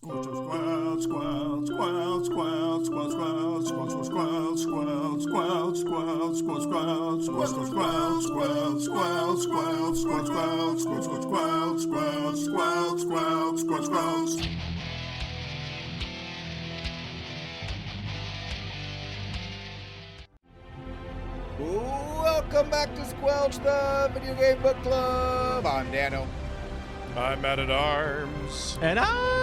Welcome back to Squelch, the Video Game Book Club. I'm Dano. I'm Matt at Arms. And I'm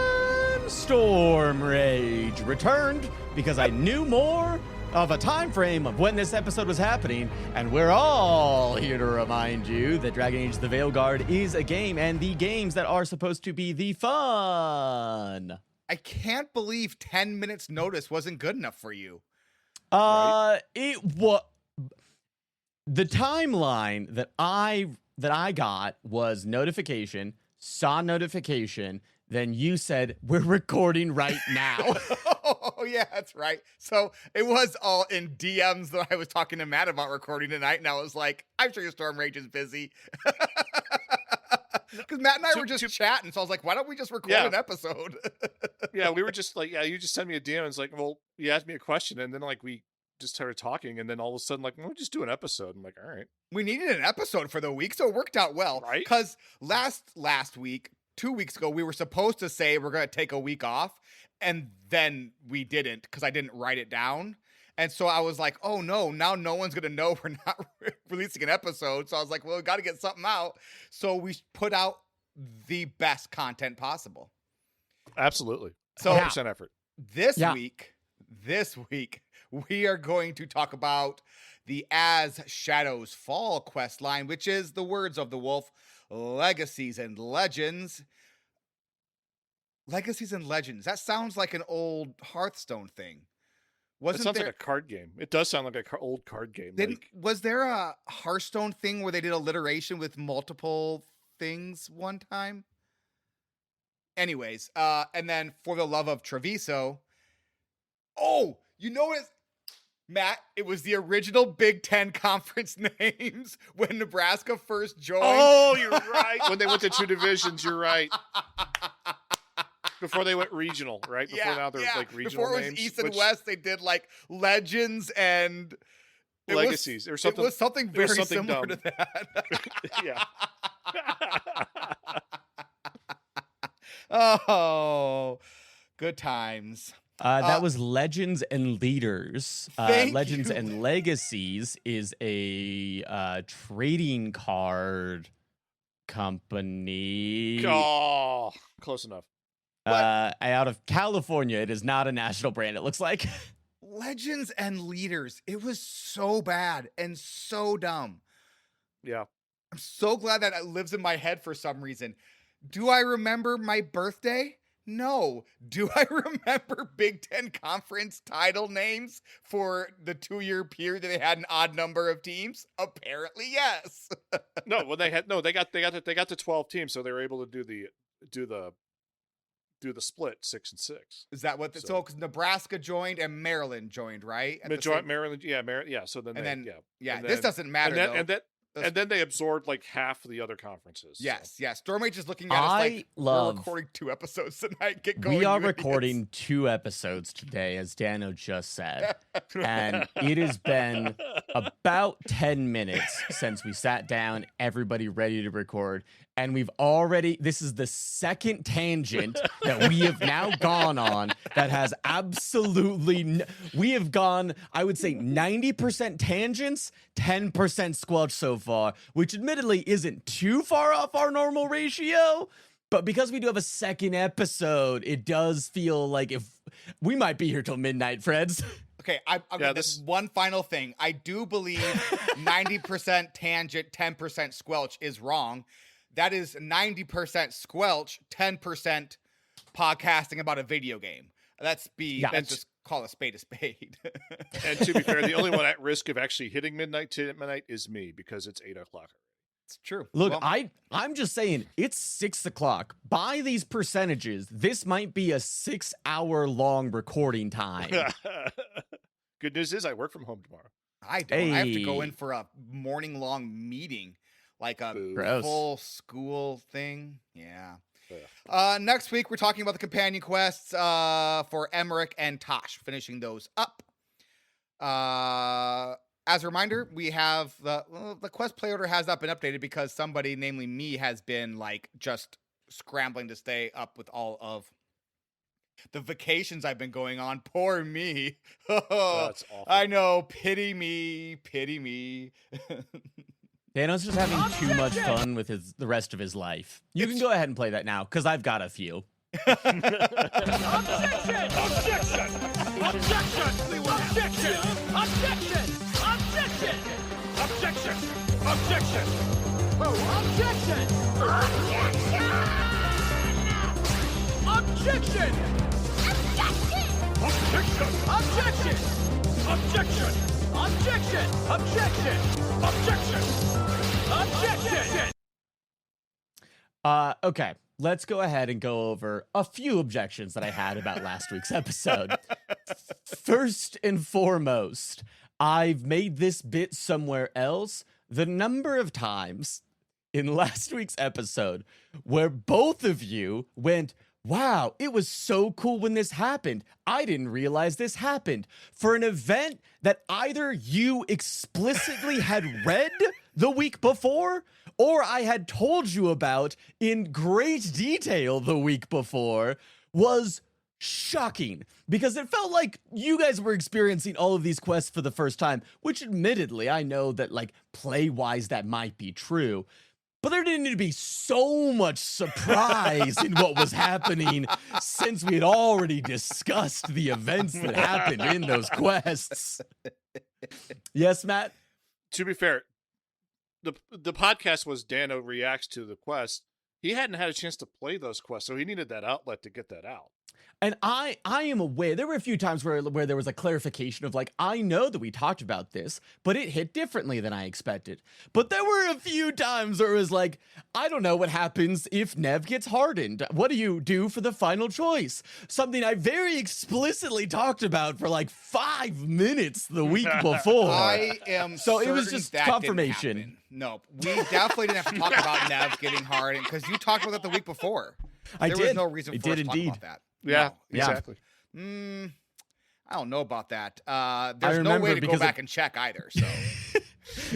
Storm Rage, returned because I knew more of a time frame of when this episode was happening, and we're all here to remind you that Dragon Age the Veilguard is a game, and the games that are supposed to be the fun. I can't believe 10 minutes notice wasn't good enough for you. It was... The timeline that I got was notification, saw notification, then you said, we're recording right now. Oh, yeah, that's right. So it was all in DMs that I was talking to Matt about recording tonight, and I was like, I'm sure your Storm Rage is busy. Because Matt and I were just chatting, so I was like, why don't we just record an episode? Yeah, we were just like, you just sent me a DM, and it's like, well, you asked me a question, and then like we just started talking, and then all of a sudden, like, we'll just do an episode. I'm like, all right. We needed an episode for the week, so it worked out well. Right? Because last week, 2 weeks ago, we were supposed to say we're going to take a week off, and then we didn't because I didn't write it down. And so I was like, oh no, now no one's going to know we're not releasing an episode. So I was like, well, we got to get something out. So we put out the best content possible. Absolutely. So 100% effort. This week, we are going to talk about the As Shadows Fall quest line, which is the words of the wolf, Legacies and Legends. Legacies and Legends. That sounds like an old Hearthstone thing. It sounds like a card game. It does sound like an old card game. Was there a Hearthstone thing where they did alliteration with multiple things one time? Anyways, and then for the Love of Treviso. Oh, you know what? Matt, it was the original Big Ten conference names when Nebraska first joined. Oh, you're right. When they went to two divisions, you're right. Before they went regional, right? Before now they're like regional Before it was names, East and West, they did like Legends and Legacies or something. It was something very similar to that. Yeah. Oh, good times. That was Legends and Leaders. Legends and Legacies is a trading card company. Oh, close enough. Out of California. It is not a national brand, it looks like. Legends and Leaders. It was so bad and so dumb. Yeah. I'm so glad that it lives in my head for some reason. Do I remember my birthday? No. Do I remember Big Ten conference title names for the 2-year period that they had an odd number of teams? Apparently, yes. They got to 12 teams, so they were able to do the split 6 and 6. Is that what? So because Nebraska joined and Maryland joined, right? Maryland, yeah. So then, this doesn't matter. And then they absorbed like half of the other conferences. Yes. Storm Rage is looking at us like we're recording 2 episodes tonight. Get going. We are recording 2 episodes today, as Dano just said. And it has been about 10 minutes since we sat down, everybody ready to record. And this is the second tangent that we have now gone on that has we have gone, I would say 90% tangents, 10% squelch so far, which admittedly isn't too far off our normal ratio. But because we do have a second episode, it does feel like if we might be here till midnight, Freds. Okay, this one final thing. I do believe 90% tangent, 10% squelch is wrong. That is 90% squelch, 10% podcasting about a video game. Let's just call a spade a spade. And to be fair, the only one at risk of actually hitting midnight is me, because it's 8 o'clock. It's true. Look, I'm just saying, it's 6 o'clock. By these percentages, this might be a 6-hour-long recording time. Good news is I work from home tomorrow. I don't. I have to go in for a morning-long meeting. Like a full school thing. Yeah. Next week, we're talking about the companion quests for Emmrich and Taash, finishing those up. As a reminder, we have the quest play order has not been updated because somebody, namely me, has been like just scrambling to stay up with all of the vacations I've been going on. Poor me. That's awful. I know. Pity me. Pity me. Dano's just having too much fun with the rest of his life. You can go ahead and play that now, because I've got a few. Objection! Objection! Objection! Objection! Objection! Objection! Objection! Objection! Objection! Objection! Objection! Objection! Objection! Objection! Objection! Objection! Objection! Objection! Okay, let's go ahead and go over a few objections that I had about last week's episode. First and foremost, I've made this bit somewhere else. The number of times in last week's episode where both of you went, wow, it was so cool when this happened. I didn't realize this happened. For an event that either you explicitly had read the week before, or I had told you about in great detail the week before, was shocking. Because it felt like you guys were experiencing all of these quests for the first time, which admittedly, I know that like play-wise that might be true. But there didn't need to be so much surprise in what was happening since we had already discussed the events that happened in those quests. Yes, Matt? To be fair, the podcast was Dano reacts to the quest. He hadn't had a chance to play those quests, so he needed that outlet to get that out. And I am aware, there were a few times where there was a clarification of like, I know that we talked about this, but it hit differently than I expected. But there were a few times where it was like, I don't know what happens if Nev gets hardened. What do you do for the final choice? Something I very explicitly talked about for like 5 minutes the week before. I am So it was certain just that confirmation. didn't happen. No, we definitely didn't have to talk about Nev getting hardened because you talked about that the week before. There was no reason for us to talk about that. Yeah, No. exactly. I don't know about that. There's no way to go back and check either. So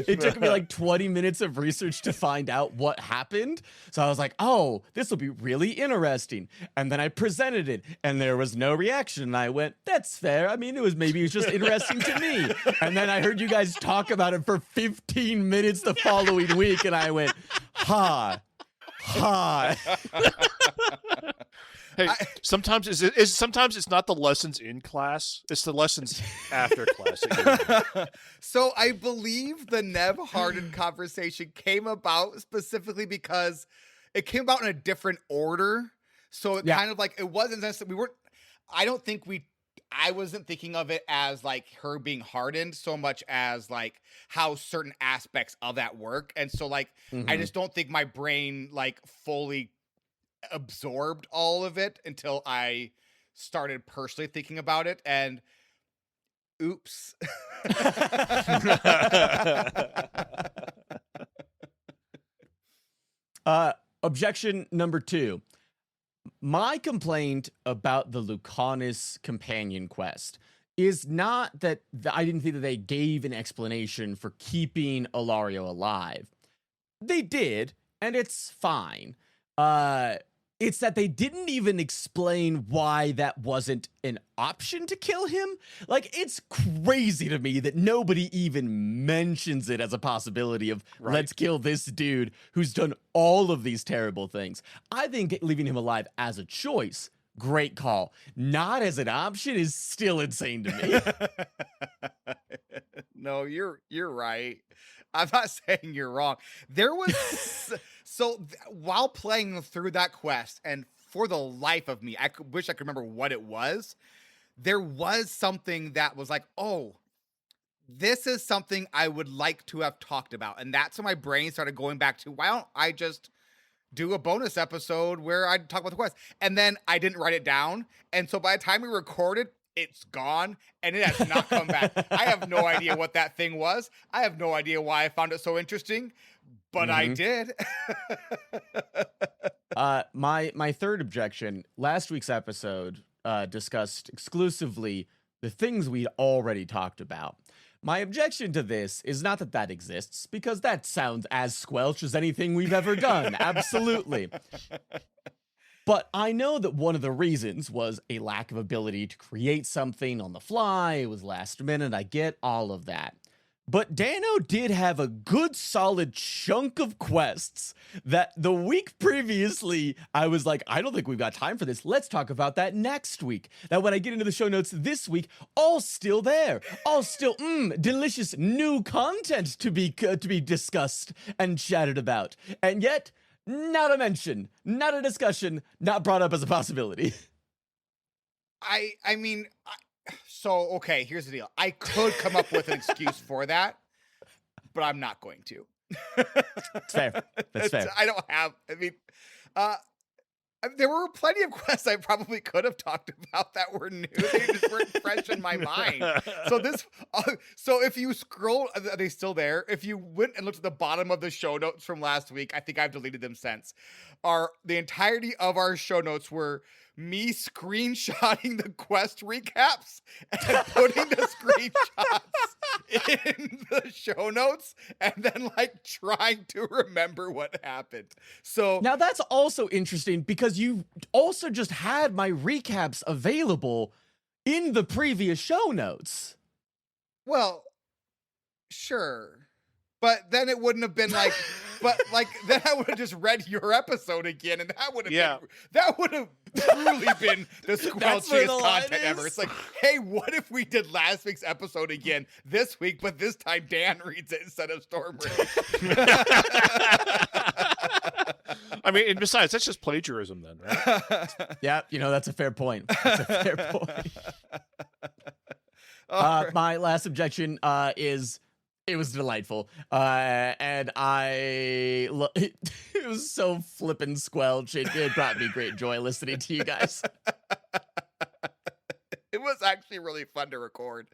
it took me like 20 minutes of research to find out what happened. So I was like, oh, this will be really interesting. And then I presented it and there was no reaction. And I went, that's fair. I mean, maybe it was just interesting to me. And then I heard you guys talk about it for 15 minutes the following week. And I went, ha. Hey, sometimes it's not the lessons in class; it's the lessons after class. So I believe the Nev Harden conversation came about specifically because it came about in a different order. So it kind of like it wasn't necessarily I wasn't thinking of it as like her being hardened so much as like how certain aspects of that work. And so like I just don't think my brain like fully absorbed all of it until I started personally thinking about it, and oops. Objection number 2. My complaint about the Lucanus companion quest is not that I didn't think that they gave an explanation for keeping Ilario alive. They did, and it's fine. It's that they didn't even explain why that wasn't an option to kill him. Like, it's crazy to me that nobody even mentions it as a possibility of let's kill this dude who's done all of these terrible things. I think leaving him alive as a choice, great call. Not as an option is still insane to me. No, you're right. I'm not saying you're wrong. There was while playing through that quest, and for the life of me, wish I could remember what it was. There was something that was like, oh, this is something I would like to have talked about. And that's when my brain started going back to, why don't I just do a bonus episode where I talk about the quest? And then I didn't write it down. And so by the time we recorded, it's gone and it has not come back. I have no idea what that thing was. I have no idea why I found it so interesting, but I did. My third objection, last week's episode discussed exclusively the things we'd already talked about. My objection to this is not that that exists, because that sounds as squelch as anything we've ever done. Absolutely. But I know that one of the reasons was a lack of ability to create something on the fly. It was last minute. I get all of that. But Dano did have a good solid chunk of quests that the week previously, I was like, I don't think we've got time for this. Let's talk about that next week. That when I get into the show notes this week, all still there. All still, delicious new content to be discussed and chatted about. And yet, not a mention, not a discussion, not brought up as a possibility. So, okay, here's the deal. I could come up with an excuse for that, but I'm not going to. It's fair. That's fair. There were plenty of quests I probably could have talked about that were new. They just weren't fresh in my mind. So if you scroll, are they still there? If you went and looked at the bottom of the show notes from last week, I think I've deleted them since. The entirety of our show notes were me screenshotting the quest recaps and putting the screenshots in the show notes and then like trying to remember what happened. So now that's also interesting because you also just had my recaps available in the previous show notes. Well, sure. But then it wouldn't have been like, then I would have just read your episode again, and that would have truly been the squelchiest content ever. It's like, hey, what if we did last week's episode again this week, but this time Dan reads it instead of Stormrage? I mean, and besides, that's just plagiarism then, right? Yeah, that's a fair point. That's a fair point. Right. My last objection is it was delightful. And it was so flippin' squelch. It brought me great joy listening to you guys. It was actually really fun to record.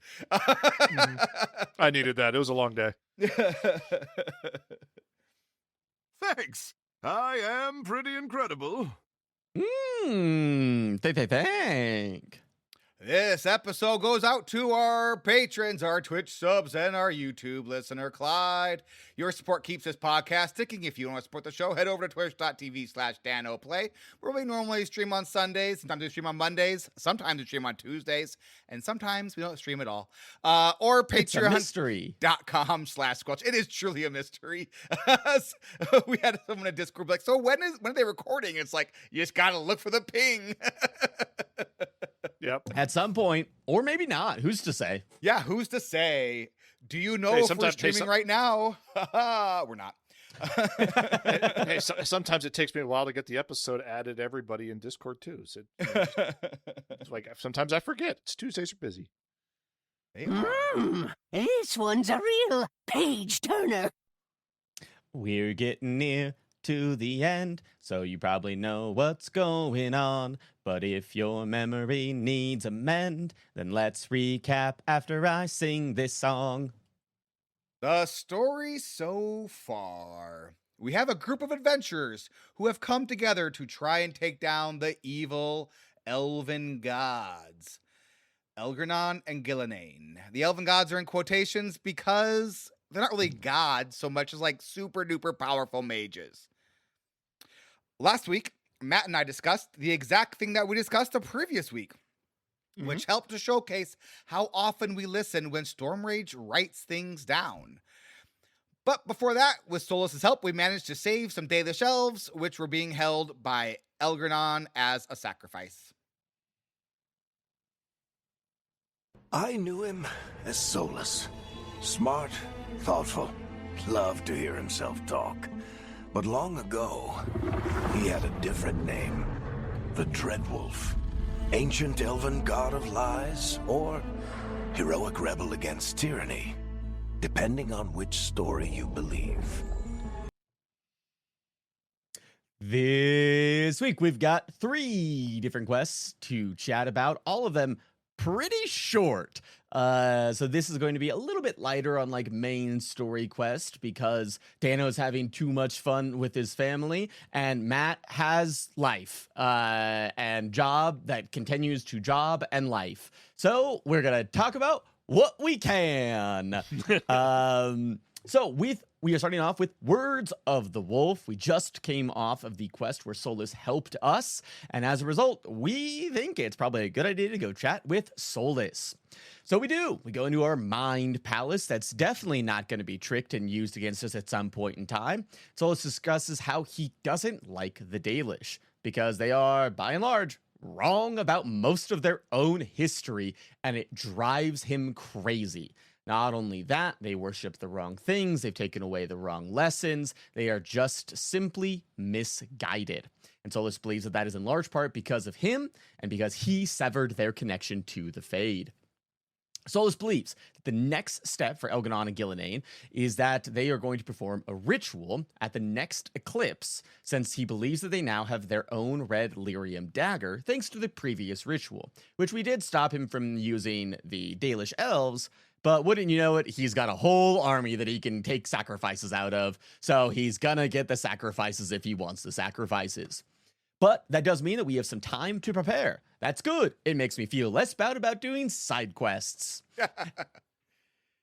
I needed that. It was a long day. Thanks. I am pretty incredible. Thank. This episode goes out to our patrons, our Twitch subs, and our YouTube listener, Clyde. Your support keeps this podcast ticking. If you want to support the show, head over to twitch.tv/DanoPlay, where we normally stream on Sundays. Sometimes we stream on Mondays. Sometimes we stream on Tuesdays. And sometimes we don't stream at all. Or Patreon.com/Squelch. It is truly a mystery. We had someone in Discord be like, so when are they recording? It's like, you just got to look for the ping. Yep. At some point, or maybe not. Who's to say? Yeah, who's to say? Do you know if we're streaming right now? We're not. Sometimes it takes me a while to get the episode added. Everybody in Discord too. So it's like sometimes I forget. It's Tuesdays are busy. This one's a real page turner. We're getting near to the end, so you probably know what's going on. But if your memory needs a mend, then let's recap after I sing this song. The story so far. We have a group of adventurers who have come together to try and take down the evil elven gods, Elgernon and Gillenane. The elven gods are in quotations because they're not really gods so much as like super duper powerful mages. Last week, Matt and I discussed the exact thing that we discussed the previous week, which helped to showcase how often we listen when Stormrage writes things down. But before that, with Solus's help, we managed to save some Daedalish elves, which were being held by Elgernon as a sacrifice. I knew him as Solus. Smart, thoughtful, loved to hear himself talk. But long ago, he had a different name. The Dreadwolf. Ancient elven god of lies, or heroic rebel against tyranny, depending on which story you believe. This week, we've got 3 different quests to chat about, all of them pretty short. So this is going to be a little bit lighter on like main story quest because Dano is having too much fun with his family, and Matt has life and job that continues to job and life. So we're gonna talk about what we can. So we are starting off with Words of the Wolf. We just came off of the quest where Solus helped us, and as a result, we think it's probably a good idea to go chat with Solus. So we do. We go into our mind palace that's definitely not going to be tricked and used against us at some point in time. Solus discusses how he doesn't like the Dalish because they are, by and large, wrong about most of their own history, and it drives him crazy. Not only that, they worship the wrong things, they've taken away the wrong lessons, they are just simply misguided. And Solus believes that is in large part because of him, and because he severed their connection to the Fade. Solus believes that the next step for Elganon and Gillenane is that they are going to perform a ritual at the next eclipse, since he believes that they now have their own red lyrium dagger, thanks to the previous ritual, which we did stop him from using the Dalish elves. But wouldn't you know it, he's got a whole army that he can take sacrifices out of, so he's gonna get the sacrifices if he wants the sacrifices. But that does mean that we have some time to prepare. That's good. It makes me feel less bad about doing side quests.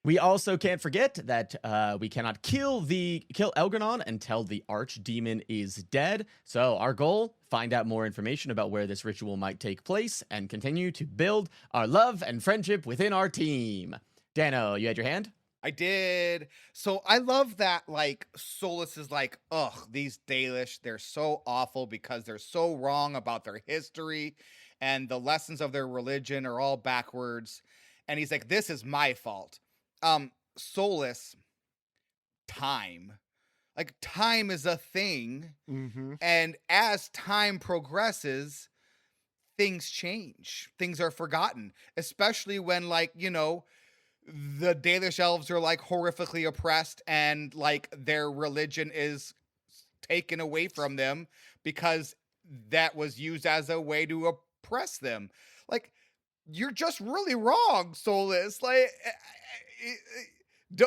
We also can't forget that we cannot kill Elganon until the archdemon is dead. So our goal, find out more information about where this ritual might take place and continue to build our love and friendship within our team. Dano, you had your hand? I did. So I love that, like, Solus is like, ugh, these Dalish, they're so awful because they're so wrong about their history and the lessons of their religion are all backwards. And he's like, this is my fault. Solus, time. Like, time is a thing. Mm-hmm. And as time progresses, things change. Things are forgotten, especially when, like, you know, the Dalish elves are like horrifically oppressed and like their religion is taken away from them because that was used as a way to oppress them. Like, you're just really wrong, Solus. Like,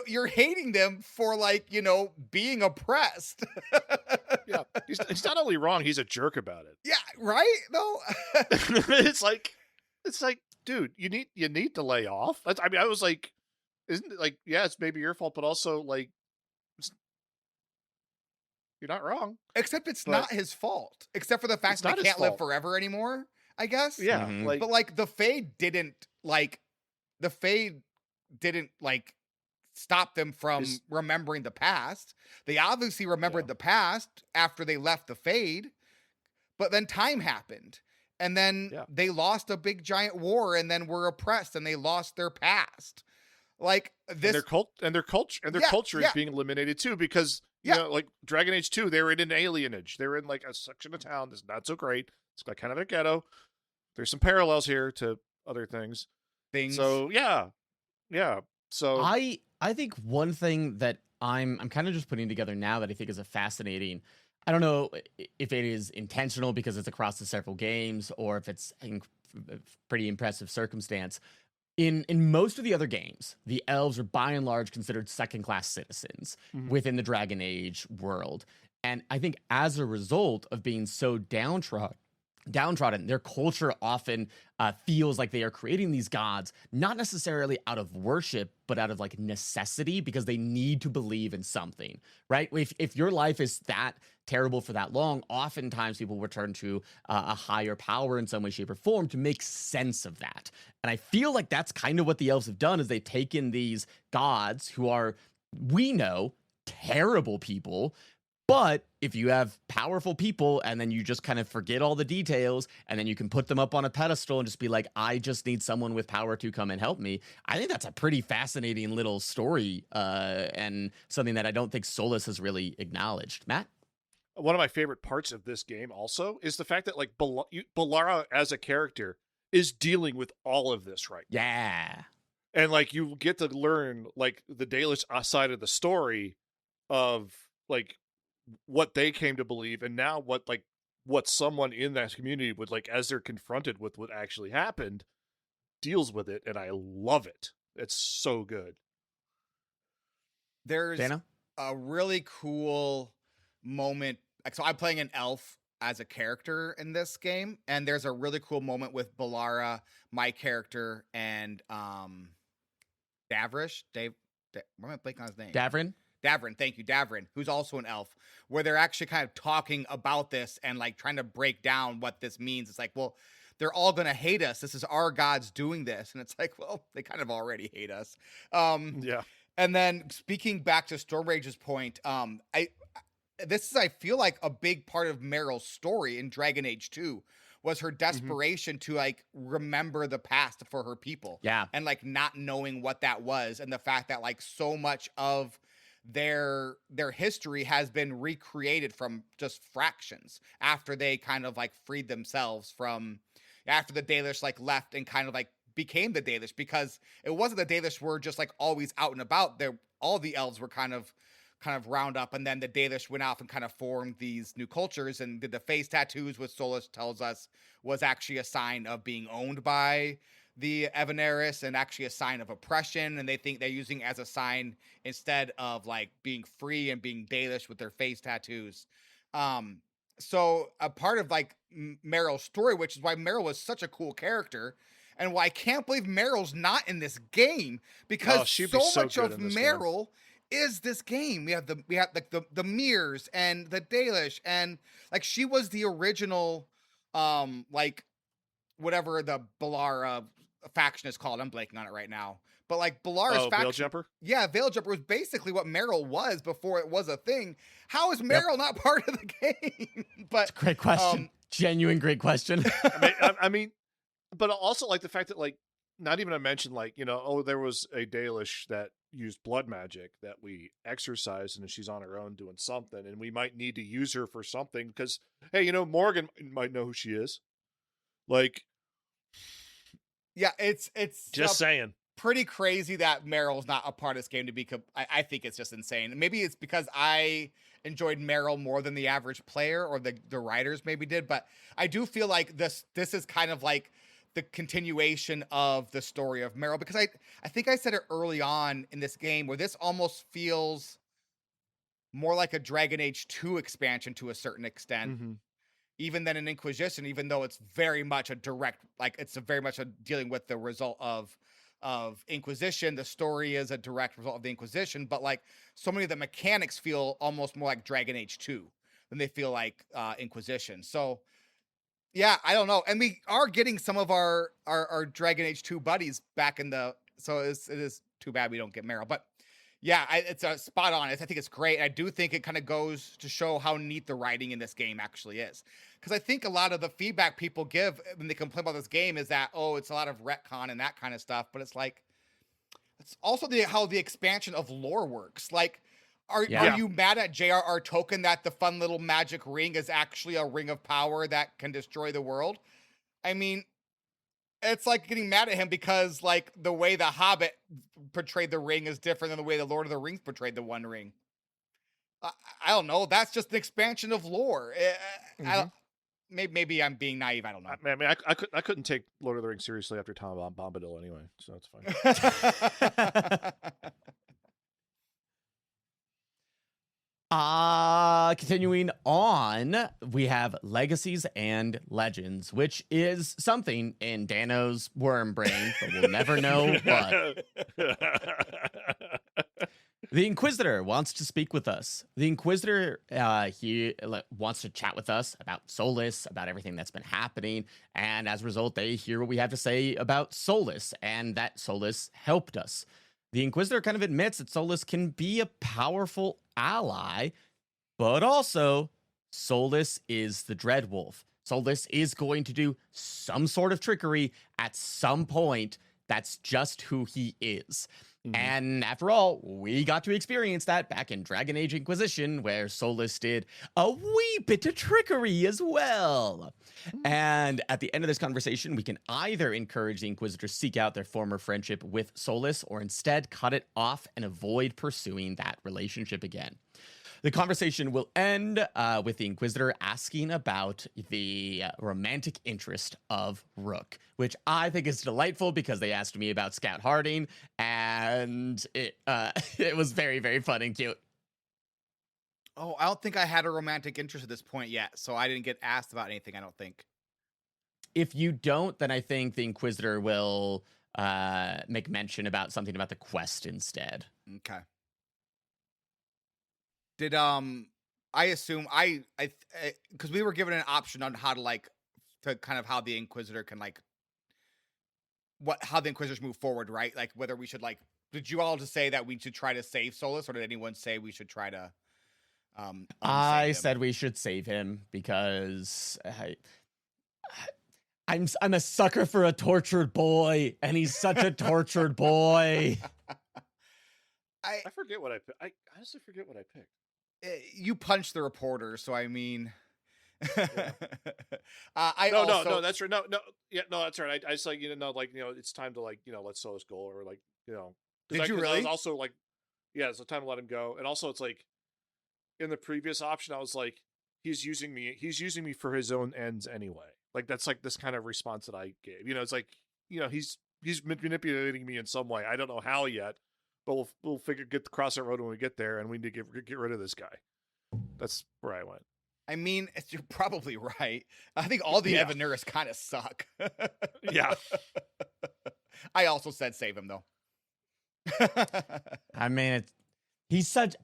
you're hating them for, like, you know, being oppressed. Yeah, he's not only wrong, he's a jerk about it. Yeah, right? No. it's like, dude, you need to lay off. I mean, I was like, isn't it like, yeah, it's maybe your fault, but also like, you're not wrong. Except it's not his fault. Except for the fact that they can't live forever anymore, I guess. Yeah, but like the Fade didn't stop them from remembering the past. They obviously remembered the past after they left the Fade, but then time happened. And then they lost a big giant war and then were oppressed and they lost their past. Like this, and their culture is being eliminated too, because you know, like Dragon Age 2, they were in an alienage. They were in like a section of town that's not so great. It's like kind of a ghetto. There's some parallels here to other things. So yeah. So I think one thing that I'm kind of just putting together now that I think is a fascinating. I don't know if it is intentional because it's across the several games or if it's pretty impressive circumstance. In most of the other games, the elves are by and large considered second-class citizens within the Dragon Age world. And I think as a result of being so downtrodden, their culture often feels like they are creating these gods, not necessarily out of worship, but out of like necessity, because they need to believe in something, right? If your life is that terrible for that long, oftentimes people return to a higher power in some way, shape, or form to make sense of that. And I feel like that's kind of what the elves have done, is they've taken these gods who are, we know, terrible people. But if you have powerful people and then you just kind of forget all the details and then you can put them up on a pedestal and just be like, I just need someone with power to come and help me. I think that's a pretty fascinating little story and something that I don't think Solus has really acknowledged. Matt? One of my favorite parts of this game also is the fact that like Balara as a character is dealing with all of this right now. Yeah. And like you get to learn like the Dalish side of the story of like what they came to believe, and now what someone in that community would like, as they're confronted with what actually happened, deals with it, and I love it. It's so good. There's Dana? a really cool moment. So I'm playing an elf as a character in this game, and there's a really cool moment with Balara, my character, and Davrish. Why am I blanking on his name? Davrin, thank you, Davrin, who's also an elf, where they're actually kind of talking about this and like trying to break down what this means. It's like, well, they're all going to hate us. This is our gods doing this. And it's like, well, they kind of already hate us. Yeah. And then speaking back to Stormrage's point, I feel like a big part of Meryl's story in Dragon Age 2 was her desperation to like remember the past for her people. Yeah. And like not knowing what that was. And the fact that like so much of their history has been recreated from just fractions after they kind of like freed themselves from, after the Dalish like left and kind of like became the Dalish, because it wasn't the Dalish were just like always out and about. There, all the elves were kind of round up, and then the Dalish went off and kind of formed these new cultures and did the face tattoos, which Solus tells us was actually a sign of being owned by the Evaneris and actually a sign of oppression, and they think they're using it as a sign instead of like being free and being Dalish with their face tattoos. So a part of like Meryl's story, which is why Meryl was such a cool character, and why I can't believe Meryl's not in this game, because so much of Meryl is this game. We have like the Mears and the Dalish, and like she was the original like whatever the Balara faction is called. I'm blanking on it right now. But like Balara's faction, Veil-Jumper? Yeah, Veil-Jumper was basically what Meryl was before it was a thing. How is Meryl not part of the game? But it's a great question. Genuine great question. I mean, but also like the fact that like not even to mention like, you know, there was a Dalish that used blood magic that we exercised, and she's on her own doing something, and we might need to use her for something because, hey, you know, Morgan might know who she is. Like, yeah, it's just saying. Pretty crazy that Meryl's not a part of this game. I think it's just insane. Maybe it's because I enjoyed Meryl more than the average player, or the writers maybe did, but I do feel like this is kind of like the continuation of the story of Meryl, because I think I said it early on in this game, where this almost feels more like a Dragon Age 2 expansion to a certain extent, even than an Inquisition, even though it's very much a direct, like it's very much a dealing with the result of Inquisition. The story is a direct result of the Inquisition, but like so many of the mechanics feel almost more like Dragon Age 2 than they feel like Inquisition. So yeah, I don't know. And we are getting some of our Dragon Age 2 buddies back in the, so it is too bad we don't get Meryl. But yeah, it's a spot on. I think it's great. I do think it kind of goes to show how neat the writing in this game actually is. Because I think a lot of the feedback people give when they complain about this game is that, oh, it's a lot of retcon and that kind of stuff. But it's like, it's also how the expansion of lore works. Like, are you mad at J.R.R. Tolkien that the fun little magic ring is actually a ring of power that can destroy the world? I mean, it's like getting mad at him because like the way the Hobbit portrayed the ring is different than the way the Lord of the Rings portrayed the One Ring. I don't know. That's just an expansion of lore. Maybe I'm being naive. I don't know. I mean, I couldn't take Lord of the Rings seriously after Tom Bombadil anyway, so that's fine. Continuing on, we have Legacies and Legends, which is something in Dano's worm brain, but we'll never know what. The Inquisitor wants to speak with us. The Inquisitor, he wants to chat with us about Solus, about everything that's been happening, and as a result, they hear what we have to say about Solus, and that Solus helped us. The Inquisitor kind of admits that Solus can be a powerful ally, but also Solus is the Dreadwolf. Solus is going to do some sort of trickery at some point. That's just who he is. And after all, we got to experience that back in Dragon Age Inquisition, where Solus did a wee bit of trickery as well. And at the end of this conversation, we can either encourage the Inquisitor to seek out their former friendship with Solus, or instead cut it off and avoid pursuing that relationship again. The conversation will end with the Inquisitor asking about the romantic interest of Rook, which I think is delightful because they asked me about Scout Harding, and it it was very, very fun and cute. Oh, I don't think I had a romantic interest at this point yet, so I didn't get asked about anything, I don't think. If you don't, then I think the Inquisitor will make mention about something about the quest instead. Okay. Did I assume I because we were given an option on how to kind of how the Inquisitor can how the Inquisitors move forward, right? Like whether we should did you all just say that we should try to save Solus, or did anyone say we should try to I him? said we should save him because I'm a sucker for a tortured boy, and he's such a tortured boy. I forget what I honestly forget what I picked. You punched the reporter, so I mean, Yeah. no, that's right. No, that's right. I just it's time to let Solus go, or Did you really? I was also it's the time to let him go, and also it's like in the previous option, I was like, he's using me for his own ends anyway. Like that's like this kind of response that I gave. It's like he's manipulating me in some way. I don't know how yet. But we'll cross that road when we get there, and we need to get rid of this guy. That's where I went. I mean, you're probably right. I think all the Evanurus kind of suck. Yeah. I also said save him though. I mean,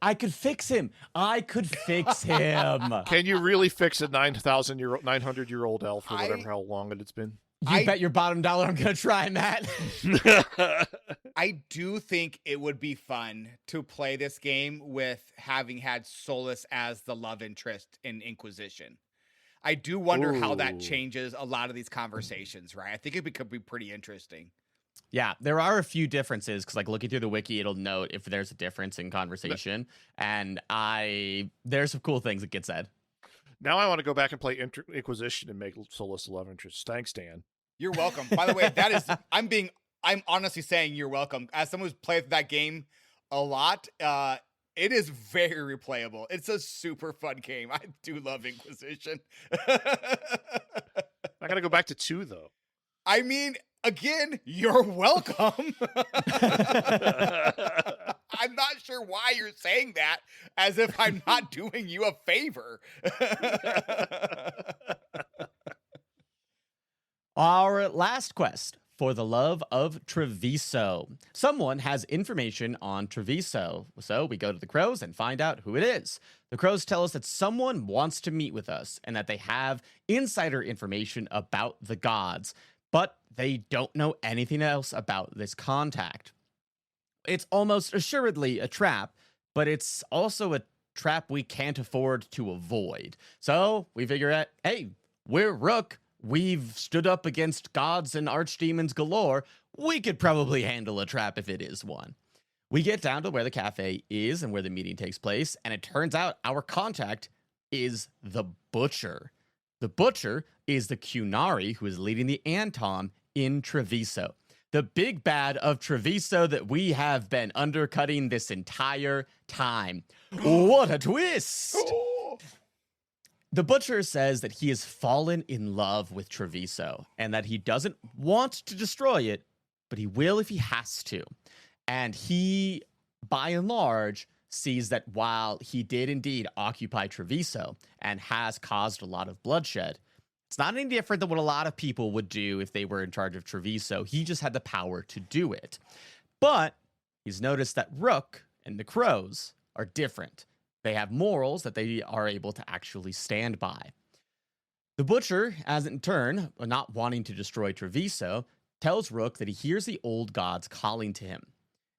I could fix him. I could fix him. Can you really fix a 900-year-old elf for how long it's been? You bet your bottom dollar I'm going to try, Matt. I do think it would be fun to play this game with having had Solus as the love interest in Inquisition. I do wonder how that changes a lot of these conversations, right? I think it could be pretty interesting. Yeah, there are a few differences because, looking through the wiki, it'll note if there's a difference in conversation, and there's some cool things that get said. Now I want to go back and play Inquisition and make Solus the love interest. Thanks, Dan. You're welcome. By the way, I'm honestly saying you're welcome. As someone who's played that game a lot, it is very replayable. It's a super fun game. I do love Inquisition. I got to go back to 2 though. I mean, again, you're welcome. I'm not sure why you're saying that as if I'm not doing you a favor. Our last quest, for the love of Treviso. Someone has information on Treviso, so we go to the crows and find out who it is. The crows tell us that someone wants to meet with us and that they have insider information about the gods, but they don't know anything else about this contact. It's almost assuredly a trap, but it's also a trap we can't afford to avoid. So we figure out, hey, we're Rook. We've stood up against gods and archdemons galore. We could probably handle a trap if it is one. We get down to where the cafe is and where the meeting takes place, and it turns out our contact is the Butcher. The Butcher is the Qunari who is leading the Anton in Treviso. The big bad of Treviso that we have been undercutting this entire time. What a twist! The Butcher says that he has fallen in love with Treviso and that he doesn't want to destroy it, but he will if he has to. And he, by and large, sees that while he did indeed occupy Treviso and has caused a lot of bloodshed, it's not any different than what a lot of people would do if they were in charge of Treviso. He just had the power to do it. But he's noticed that Rook and the Crows are different. They have morals that they are able to actually stand by. The Butcher, as in turn, not wanting to destroy Treviso, tells Rook that he hears the old gods calling to him.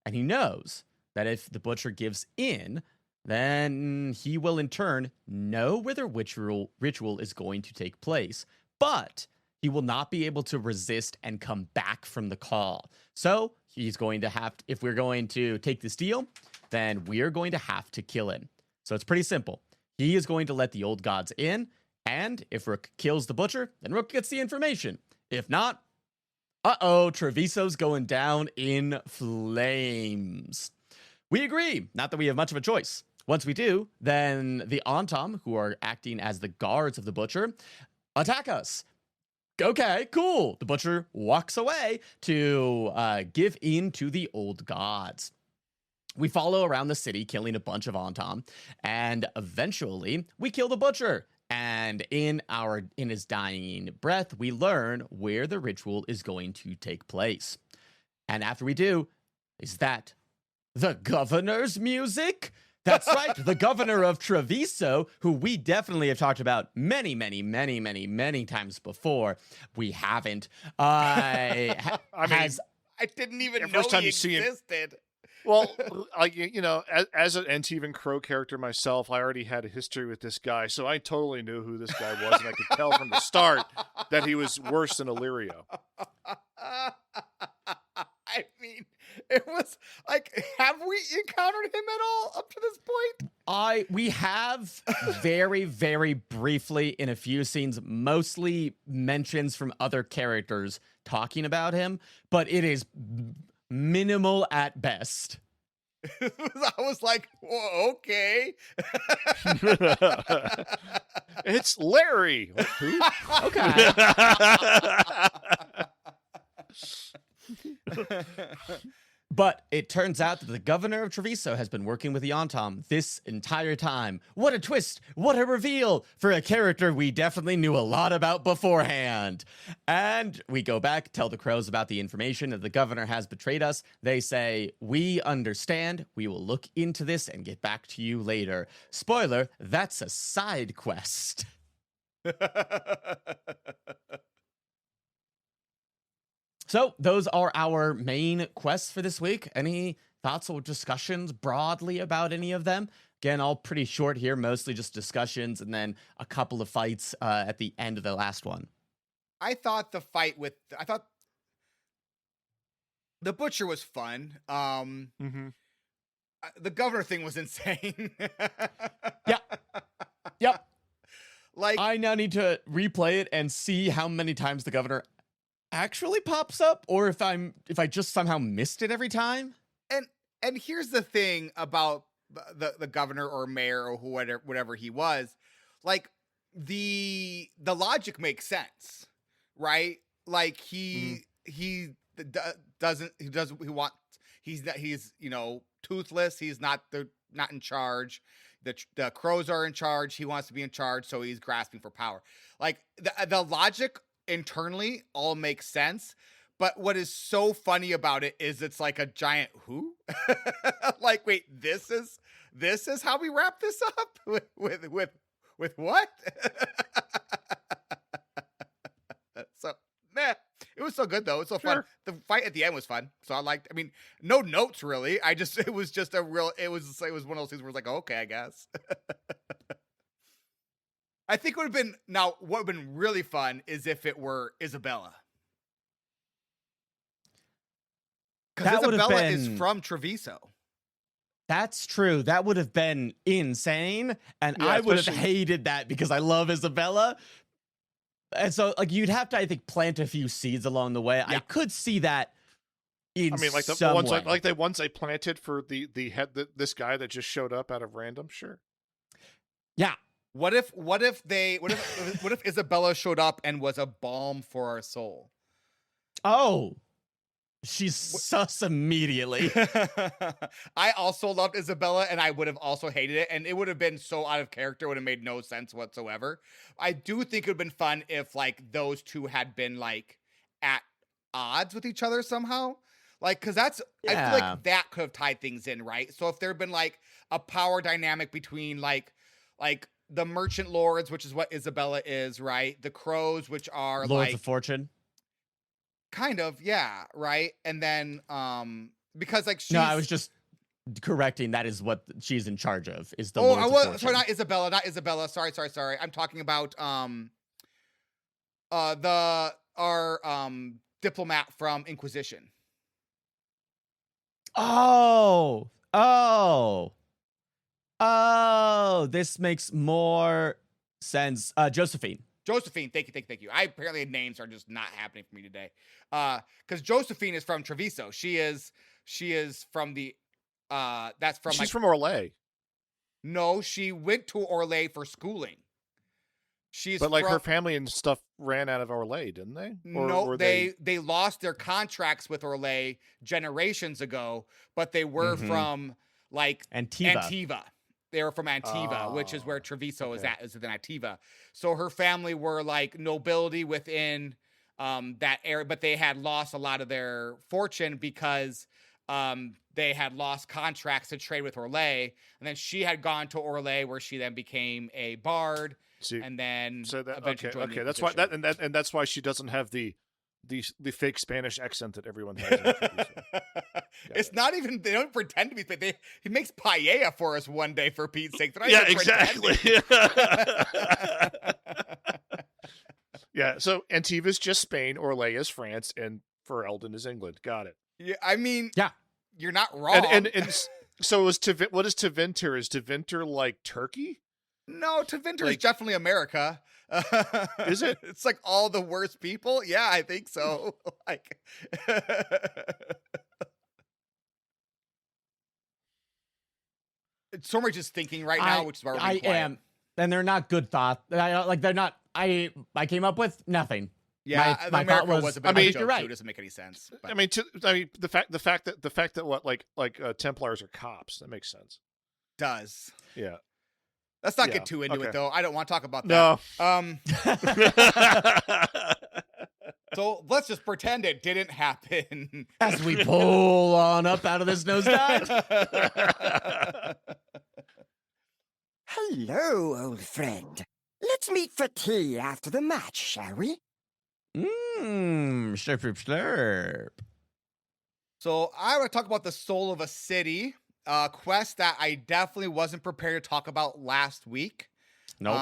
And he knows that if the Butcher gives in, then he will in turn know where the ritual is going to take place. But he will not be able to resist and come back from the call. So he's going to have to, if we're going to take this deal, then we're going to have to kill him. So it's pretty simple. He is going to let the old gods in, and if Rook kills the Butcher, then Rook gets the information. If not, Treviso's going down in flames. We agree, not that we have much of a choice. Once we do, then the Antam, who are acting as the guards of the Butcher, attack us. Okay, cool. The Butcher walks away to give in to the old gods. We follow around the city, killing a bunch of Antam, and eventually we kill the Butcher. And in his dying breath, we learn where the ritual is going to take place. And after we do, is that the governor's music? That's right, the governor of Treviso, who we definitely have talked about many times before. We haven't. I didn't even know first time he you see him- existed. Well, as an Antivan Crow character myself, I already had a history with this guy, so I totally knew who this guy was, and I could tell from the start that he was worse than Illyrio. I mean, it was like, have we encountered him at all up to this point? We have very, very briefly in a few scenes, mostly mentions from other characters talking about him, but it is minimal at best. I was like, whoa, okay. It's Larry. Who? Okay. But it turns out that the governor of Treviso has been working with the Antam this entire time. What a twist! What a reveal for a character we definitely knew a lot about beforehand. And we go back, tell the crows about the information that the governor has betrayed us. They say, we understand. We will look into this and get back to you later. Spoiler, that's a side quest. So those are our main quests for this week. Any thoughts or discussions broadly about any of them? Again, all pretty short here, mostly just discussions and then a couple of fights at the end of the last one. I thought the Butcher was fun. The governor thing was insane. Yep. Like, I now need to replay it and see how many times the governor actually pops up, or if I just somehow missed it every time. And here's the thing about the governor or mayor or whatever he was. Like, the logic makes sense, right? Like, he's toothless. He's not in charge. The crows are in charge. He wants to be in charge, so he's grasping for power. Like, the logic internally all makes sense, but what is so funny about it is it's like a giant who? Like, wait, this is how we wrap this up with what? So, it was so good though. It's so fun. The fight at the end was fun. So no notes really. It was one of those things where it's like, okay, I guess. I think what would have been really fun is if it were Isabella. Because Isabella is from Treviso. That's true. That would have been insane. And yeah, I would have hated that because I love Isabella. And so, like, you'd have to, I think, plant a few seeds along the way. Yeah. I could see that in some way. Like the ones they planted for this guy that just showed up out of random. Sure. Yeah. What if Isabella showed up and was a balm for our soul? Oh, she's sus immediately. I also loved Isabella, and I would have also hated it, and it would have been so out of character. It would have made no sense whatsoever. I do think it would have been fun if, like, those two had been, like, at odds with each other somehow. Like, because I feel like that could have tied things in, right? So if there had been, like, a power dynamic between, like the merchant lords, which is what Isabella is, right? The crows, which are Lords of Fortune. Kind of, yeah, right? And then, because, like, she's... No, I was just correcting. That is what she's in charge of, is the Lords of Fortune. Sorry, not Isabella. Sorry. I'm talking about, our diplomat from Inquisition. Oh, this makes more sense. Josephine, thank you. Apparently names are just not happening for me today. Because Josephine is from Treviso. She is from the, she's from Orlais. No, she went to Orlais for schooling. But like her family and stuff ran out of Orlais, didn't they? No, they lost their contracts with Orlais generations ago, but they were from like Antiva. They were from Antiva, which is where Treviso is at, is in Antiva. So her family were like nobility within that area, but they had lost a lot of their fortune because they had lost contracts to trade with Orlais, and then she had gone to Orlais, where she then became a bard. And then okay, that's why that's why she doesn't have the fake Spanish accent that everyone has. It's not even, they don't pretend to be. He makes paella for us one day, for Pete's sake. Yeah, exactly. Yeah, so Antiva's just Spain, Orlais is France, and Ferelden is England. Got it. Yeah, I mean, you're not wrong. And so what is Tevinter? Is Tevinter like Turkey? No, Tevinter is definitely America. Is it? It's like all the worst people. Yeah, I think so. Like, Stormrage is thinking right now, which is why I am, and they're not good thoughts. They're not. I came up with nothing. Yeah, my thought was a bit. I mean, you're right. It doesn't make any sense. But. I mean, the fact that what Templars are cops, that makes sense. Does. Yeah. Let's not get too into it, though. I don't want to talk about that. No. So let's just pretend it didn't happen. As we pull on up out of this nosedive. Hello, old friend. Let's meet for tea after the match, shall we? Slurp, slurp, slurp. So I want to talk about the Soul of a City. Quest that I definitely wasn't prepared to talk about last week. Nope.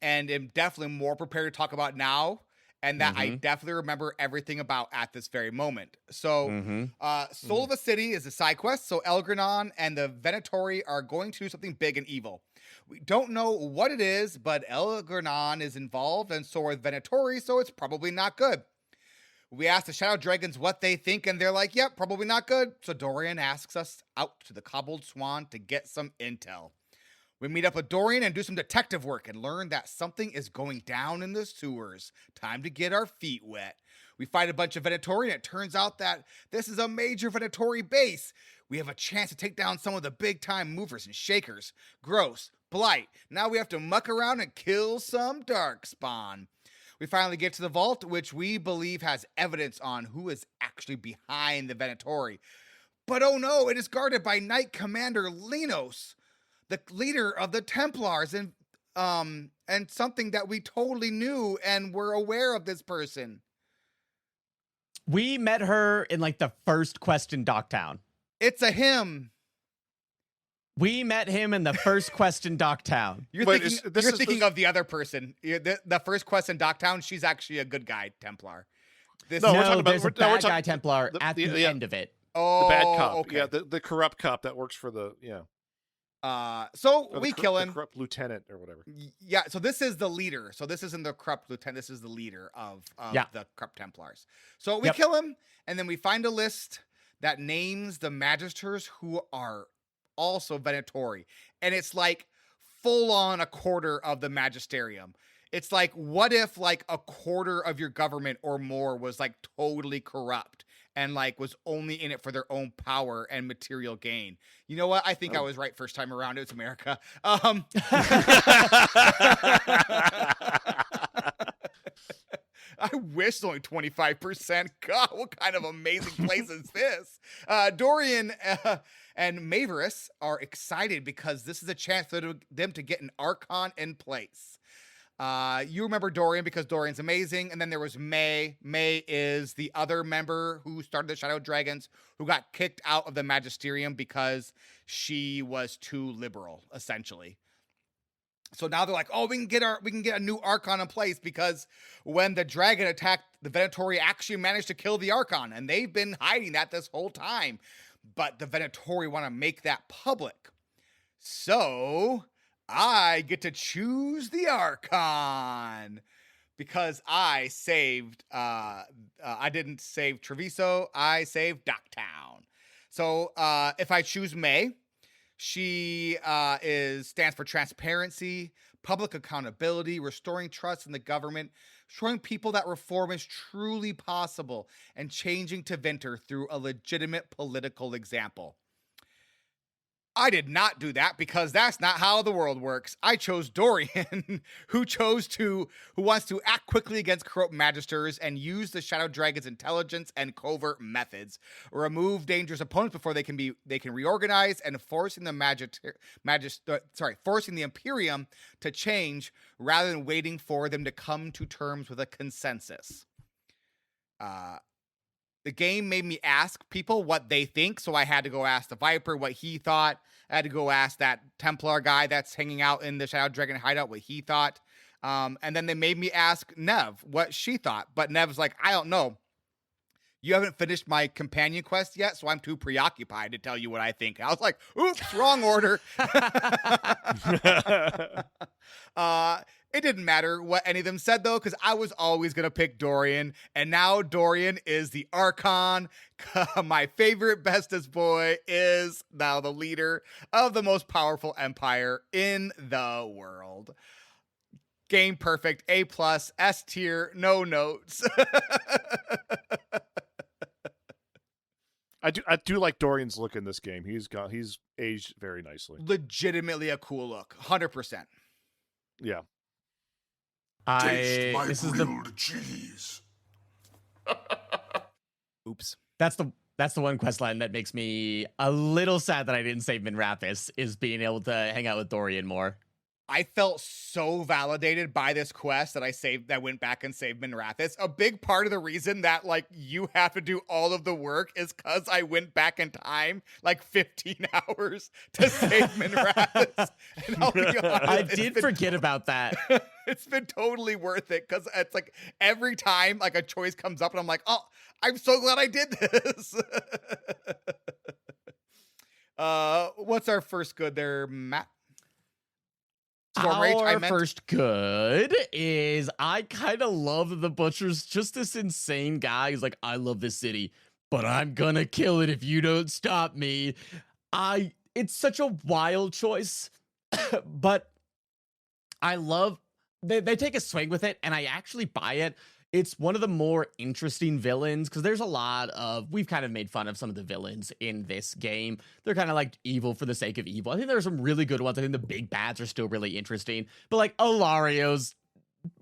And am definitely more prepared to talk about now, and that I definitely remember everything about at this very moment. So, Soul of a City is a side quest. So Elgranon and the Venatori are going to do something big and evil. We don't know what it is, but Elgranon is involved, and so are the Venatori, so it's probably not good. We asked the Shadow Dragons what they think, and they're like, yep, probably not good. So Dorian asks us out to the Cobbled Swan to get some intel. We meet up with Dorian and do some detective work and learn that something is going down in the sewers. Time to get our feet wet. We fight a bunch of Venatori, and it turns out that this is a major Venatori base. We have a chance to take down some of the big-time movers and shakers. Gross, Blight. Now we have to muck around and kill some Darkspawn. We finally get to the vault, which we believe has evidence on who is actually behind the Venatori. But oh no, it is guarded by Knight Commander Linos, the leader of the Templars, and something that we totally knew and were aware of this person. We met her in like the first quest in Docktown. It's a him. We met him in the first quest in Docktown. You're thinking of the other person. The first quest in Docktown, she's actually a good guy Templar. We're talking about a bad guy Templar at the end of it. Oh, the bad cop. Okay. Yeah, the corrupt cop that works for the we kill him. The corrupt lieutenant or whatever. Yeah, so this is the leader. So this isn't the corrupt lieutenant. This is the leader of the corrupt Templars. So we kill him, and then we find a list that names the magisters who are also Venatori. And it's like full on a quarter of the magisterium. It's like, what if like a quarter of your government or more was like totally corrupt and like was only in it for their own power and material gain? You know what? I think I was right first time around. It's America. I wish it's only 25%. God, what kind of amazing place is this? Dorian and Maverus are excited because this is a chance for them to get an Archon in place. You remember Dorian because Dorian's amazing. And then there was May. May is the other member who started the Shadow Dragons, who got kicked out of the Magisterium because she was too liberal, essentially. So now they're like, oh, we can get a new Archon in place because when the dragon attacked, the Venatori actually managed to kill the Archon, and they've been hiding that this whole time. But the Venatori want to make that public. So I get to choose the Archon because I saved, I didn't save Treviso, I saved Docktown. So if I choose May, She stands for transparency, public accountability, restoring trust in the government, showing people that reform is truly possible, and changing Tevinter through a legitimate political example. I did not do that because that's not how the world works. I chose Dorian, who wants to act quickly against corrupt magisters and use the Shadow Dragon's intelligence and covert methods, remove dangerous opponents before they can reorganize, and forcing the forcing the Imperium to change rather than waiting for them to come to terms with a consensus. The game made me ask people what they think, so I had to go ask the Viper what he thought. I had to go ask that Templar guy that's hanging out in the Shadow Dragon hideout what he thought. And then they made me ask Nev what she thought. But Nev's like, I don't know. You haven't finished my companion quest yet, so I'm too preoccupied to tell you what I think. I was like, oops, wrong order. It didn't matter what any of them said, though, because I was always going to pick Dorian. And now Dorian is the Archon. My favorite bestest boy is now the leader of the most powerful empire in the world. Game perfect, A+, S tier, no notes. I do like Dorian's look in this game. He's aged very nicely. Legitimately a cool look, 100%. Yeah. Taste my grilled cheese. Oops. That's the one quest line that makes me a little sad that I didn't save Minrathis, is being able to hang out with Dorian more. I felt so validated by this quest that went back and saved Minrathis. A big part of the reason that like you have to do all of the work is because I went back in time like 15 hours to save Minrathis. And I'll be honest, I did forget about that. It's been totally worth it because it's like every time like a choice comes up and I'm like, oh, I'm so glad I did this. What's our first good there, Matt? Our first good is I kind of love the Butcher's just this insane guy who's like, I love this city, but I'm gonna kill it if you don't stop me. It's such a wild choice, but I love they take a swing with it, and I actually buy it. It's one of the more interesting villains because there's a lot of, we've kind of made fun of some of the villains in this game. They're kind of like evil for the sake of evil. I think there are some really good ones. I think the big bads are still really interesting, but like Alario's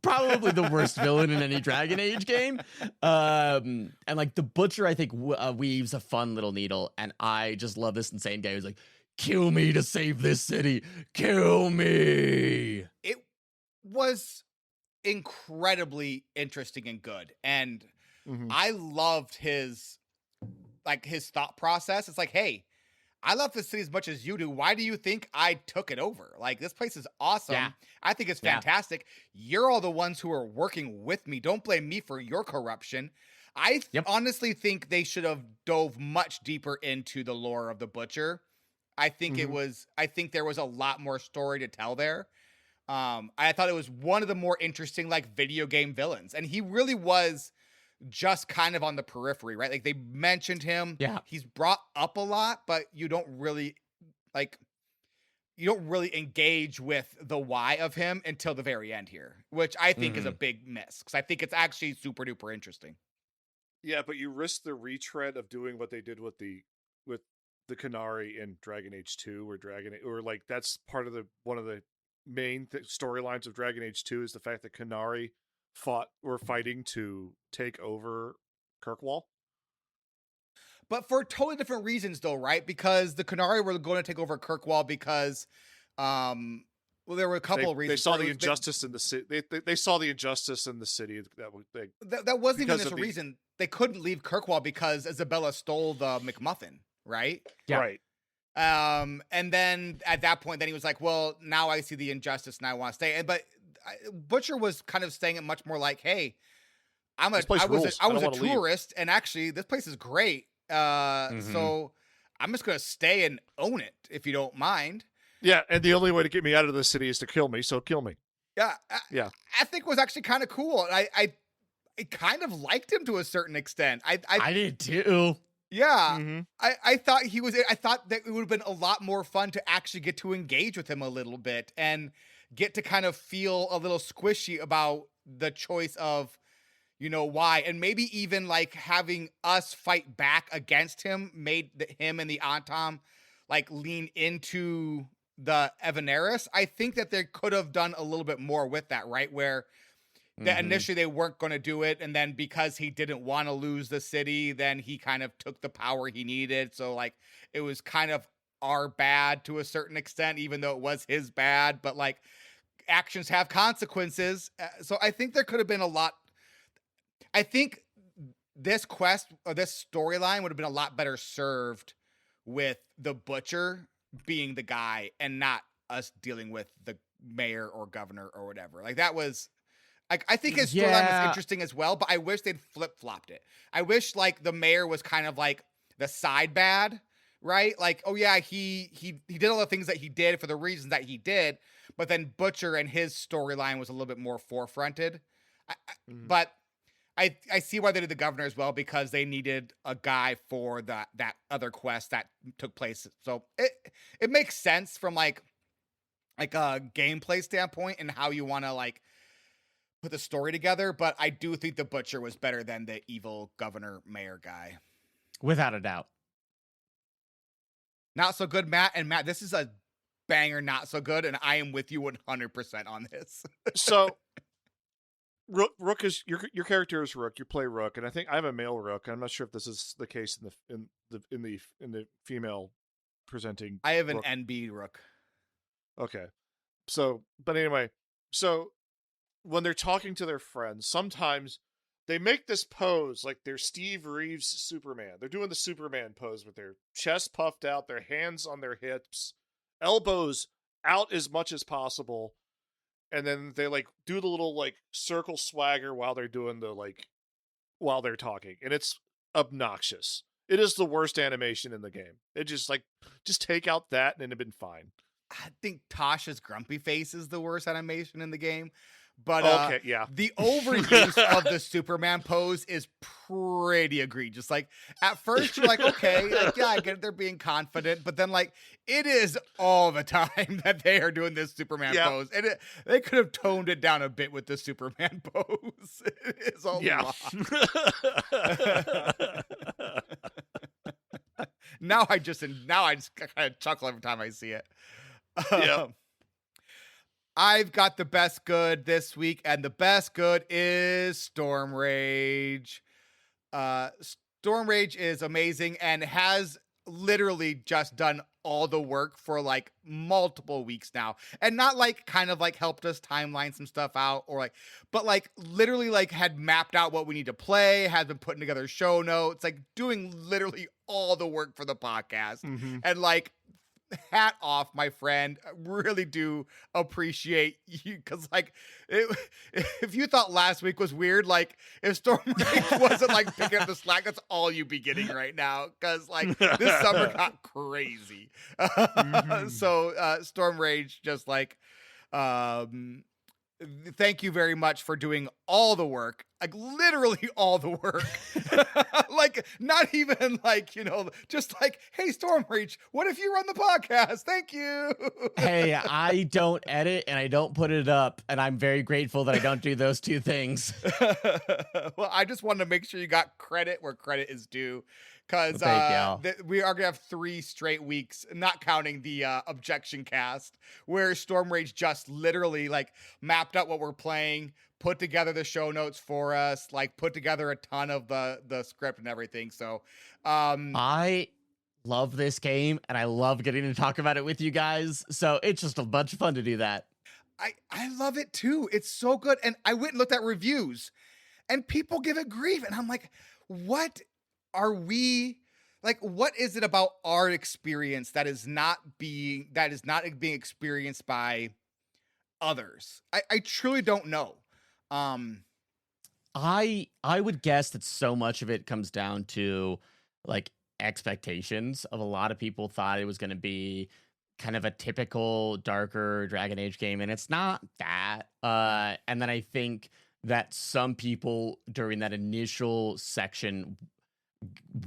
probably the worst villain in any Dragon Age game. And like the Butcher, I think weaves a fun little needle, and I just love this insane guy who's like, kill me to save this city. Kill me. It was incredibly interesting and good, and I loved his thought process. It's like, hey, I love this city as much as you do. Why do you think I took it over? Like, this place is awesome. Yeah. I think it's fantastic. You're all the ones who are working with me. Don't blame me for your corruption. I honestly think they should have dove much deeper into the lore of the Butcher. I think I think there was a lot more story to tell there. I thought it was one of the more interesting like video game villains, and he really was just kind of on the periphery, right? Like they mentioned him. Yeah. He's brought up a lot, but you don't really engage with the why of him until the very end here, which I think is a big miss because I think it's actually super duper interesting. Yeah, but you risk the retread of doing what they did with the Qunari in Dragon Age 2 or like that's part of one of the main storylines of Dragon Age 2 is the fact that Qunari were fighting to take over Kirkwall. But for totally different reasons though, right? Because the Qunari were going to take over Kirkwall because there were a couple of reasons. They saw the injustice in the city. They saw the injustice in the city. That wasn't even just a reason. They couldn't leave Kirkwall because Isabella stole the McMuffin, right? Yeah. Right. And then at that point, then he was like, well, now I see the injustice and I want to stay. But Butcher was kind of saying it much more like, hey, I was a tourist and actually this place is great. So I'm just going to stay and own it if you don't mind. Yeah. And the only way to get me out of the city is to kill me. So kill me. Yeah. Yeah. I think was actually kind of cool. I kind of liked him to a certain extent. I did too. Yeah. Mm-hmm. I thought I thought that it would have been a lot more fun to actually get to engage with him a little bit and get to kind of feel a little squishy about the choice of, why. And maybe even like having us fight back against him made him and the Antom like lean into the Evaneris. I think that they could have done a little bit more with that, right? Where that initially they weren't going to do it, and then because he didn't want to lose the city, then he kind of took the power he needed. So like it was kind of our bad to a certain extent, even though it was his bad. But like actions have consequences, so I think there could have been a lot. I think this quest or this storyline would have been a lot better served with the Butcher being the guy and not us dealing with the mayor or governor or whatever. Like that was. I think his storyline was interesting as well, but I wish they'd flip-flopped it. I wish like the mayor was kind of like the side bad, right? Like, oh yeah, he did all the things that he did for the reasons that he did, but then Butcher and his storyline was a little bit more forefronted. But I see why they did the governor as well, because they needed a guy for that other quest that took place. So it makes sense from like a gameplay standpoint and how you want to like put the story together, but I do think the Butcher was better than the evil governor mayor guy. Without a doubt. Not so good, Matt. And Matt, this is a banger, not so good, and I am with you 100% on this. So Rook is your character is Rook. You play Rook, and I think I have a male Rook. I'm not sure if this is the case in the female presenting. I have an Rook. NB Rook. Okay. So, but anyway, so when they're talking to their friends, sometimes they make this pose like they're Steve Reeves Superman. They're doing the Superman pose with their chest puffed out, their hands on their hips, elbows out as much as possible. And then they like do the little like circle swagger while they're doing while they're talking. And it's obnoxious. It is the worst animation in the game. It just take out that and it'd have been fine. I think Tash's grumpy face is the worst animation in the game. But okay, yeah. The overuse of the Superman pose is pretty egregious. Like at first you're like, okay, like, yeah, I get it, they're being confident, but then like it is all the time that they are doing this Superman pose, and they could have toned it down a bit with the Superman pose. It is a lot. Now I just kind of chuckle every time I see it. Yeah. I've got the best good this week, and the best good is Storm Rage. Storm Rage is amazing and has literally just done all the work for like multiple weeks now, and not like kind of like helped us timeline some stuff out or like, but like literally like had mapped out what we need to play, has been putting together show notes, like doing literally all the work for the podcast. And like, hat off, my friend. I really do appreciate you, because like if you thought last week was weird, like if Storm Rage wasn't like picking up the slack, that's all you'd be getting right now, because like this summer got crazy. So Storm Rage, just like thank you very much for doing all the work, like literally all the work. Like not even like, just like, hey, Storm Rage, what if you run the podcast? Thank you. Hey, I don't edit and I don't put it up, and I'm very grateful that I don't do those two things. Well, I just wanted to make sure you got credit where credit is due, because we are gonna have 3 straight weeks, not counting the objection cast, where Storm Rage just literally like mapped out what we're playing, put together the show notes for us, like put together a ton of the script and everything. So I love this game and I love getting to talk about it with you guys. So it's just a bunch of fun to do that. I love it too. It's so good. And I went and looked at reviews and people give it grief. And I'm like, what are we like? What is it about our experience that is not being experienced by others? I truly don't know. I would guess that so much of it comes down to like expectations of a lot of people thought it was going to be kind of a typical darker Dragon Age game, and it's not that. And then I think that some people during that initial section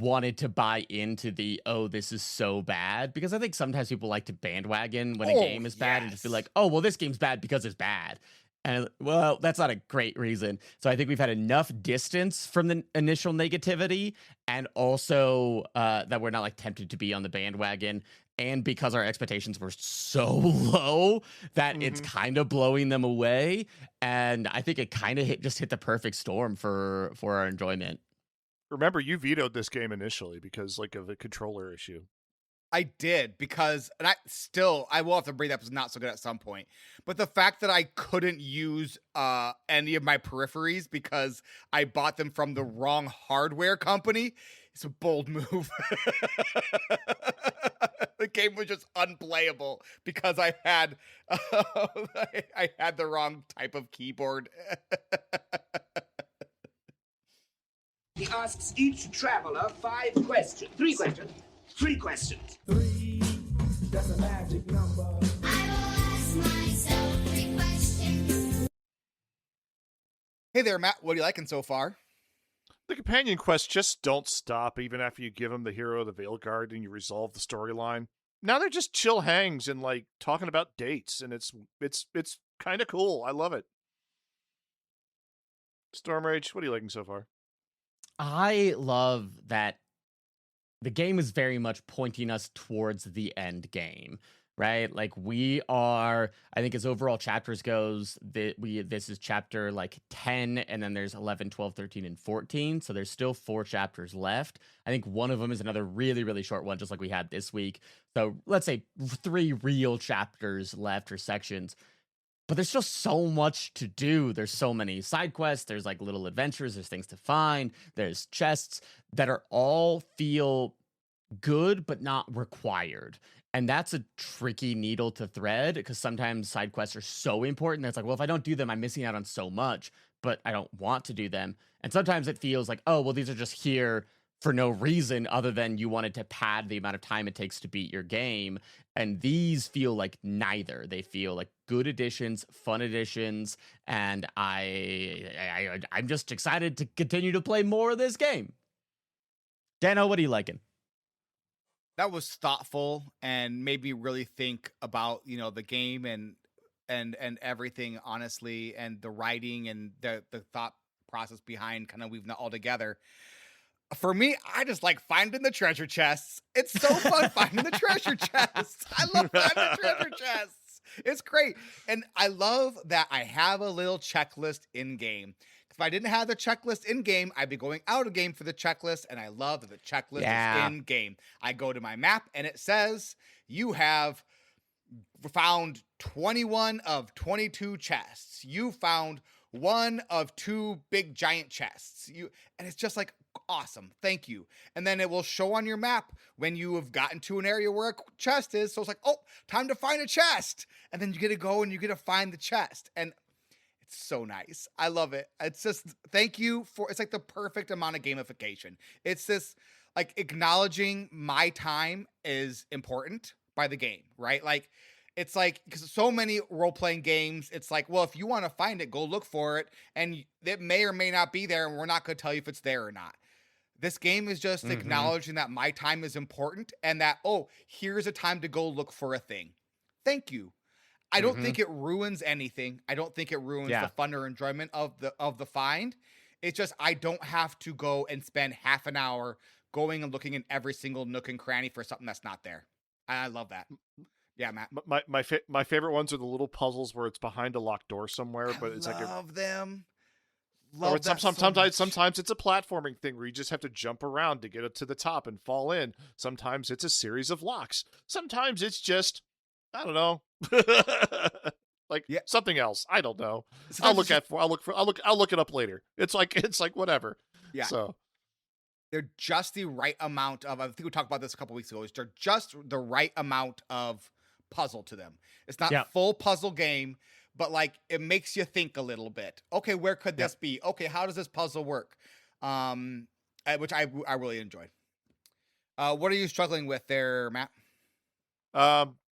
wanted to buy into the, oh, this is so bad, because I think sometimes people like to bandwagon when a game is bad and just be like, oh, well, this game's bad because it's bad. And well, that's not a great reason. So I think we've had enough distance from the initial negativity, and also that we're not like tempted to be on the bandwagon. And because our expectations were so low that it's kind of blowing them away. And I think it kind of just hit the perfect storm for our enjoyment. Remember, you vetoed this game initially because like of a controller issue. I did, because, and I will have to bring that up as not so good at some point. But the fact that I couldn't use any of my peripheries because I bought them from the wrong hardware company is a bold move. The game was just unplayable because I had I had the wrong type of keyboard. He asks each traveler 5 questions. 3 questions. 3 questions. 3, that's a magic number. I will ask myself 3 questions. Hey there, Matt. What are you liking so far? The companion quests just don't stop even after you give him the hero of the Veilguard and you resolve the storyline. Now they're just chill hangs and like talking about dates, and it's kind of cool. I love it. Storm Rage, what are you liking so far? I love that the game is very much pointing us towards the end game, right? Like we are, I think as overall chapters goes, this is chapter like 10, and then there's 11, 12, 13, and 14. So there's still 4 chapters left. I think one of them is another really, really short one, just like we had this week. So let's say 3 real chapters left, or sections. But there's just so much to do. There's so many side quests. There's like little adventures. There's things to find. There's chests that are all feel good, but not required. And that's a tricky needle to thread, because sometimes side quests are so important that it's like, well, if I don't do them, I'm missing out on so much, but I don't want to do them. And sometimes it feels like, oh, well, these are just here for no reason other than you wanted to pad the amount of time it takes to beat your game. And these feel like neither. They feel like good additions, fun additions, and I'm just excited to continue to play more of this game. Dano, what are you liking? That was thoughtful and made me really think about, the game and everything, honestly, and the writing and the thought process behind kind of weaving that all together. For me, I just like finding the treasure chests. It's so fun finding the treasure chests. I love finding the treasure chests. It's great. And I love that I have a little checklist in game. If I didn't have the checklist in game, I'd be going out of game for the checklist. And I love that the checklist is in game. I go to my map and it says you have found 21 of 22 chests. You found 1 of 2 big giant chests. And it's just like, awesome, thank you. And then it will show on your map when you have gotten to an area where a chest is. So it's like, oh, time to find a chest. And then you get to go and you get to find the chest. And it's so nice. I love it. It's just, thank you it's like the perfect amount of gamification. It's this like acknowledging my time is important by the game, right? Like, it's like, because so many role-playing games, it's like, well, if you want to find it, go look for it. And it may or may not be there, and we're not going to tell you if it's there or not. This game is just acknowledging that my time is important and that, oh, here's a time to go look for a thing. Thank you. I don't think it ruins anything. I don't think it ruins the fun or enjoyment of the find. It's just I don't have to go and spend half an hour going and looking in every single nook and cranny for something that's not there. I love that. Yeah, Matt. My favorite ones are the little puzzles where it's behind a locked door somewhere, but it's like I love them. Love that sometimes it's a platforming thing where you just have to jump around to get it to the top and fall in. Sometimes it's a series of locks. Sometimes it's just, I don't know, like something else. I don't know. I'll look it up later. It's like whatever. Yeah. So they're just the right amount of. I think we talked about this a couple weeks ago. They're just the right amount of puzzle to them. It's not full puzzle game. But like it makes you think a little bit. Okay, where could this be? Okay, how does this puzzle work? Which I really enjoyed. What are you struggling with there, Matt?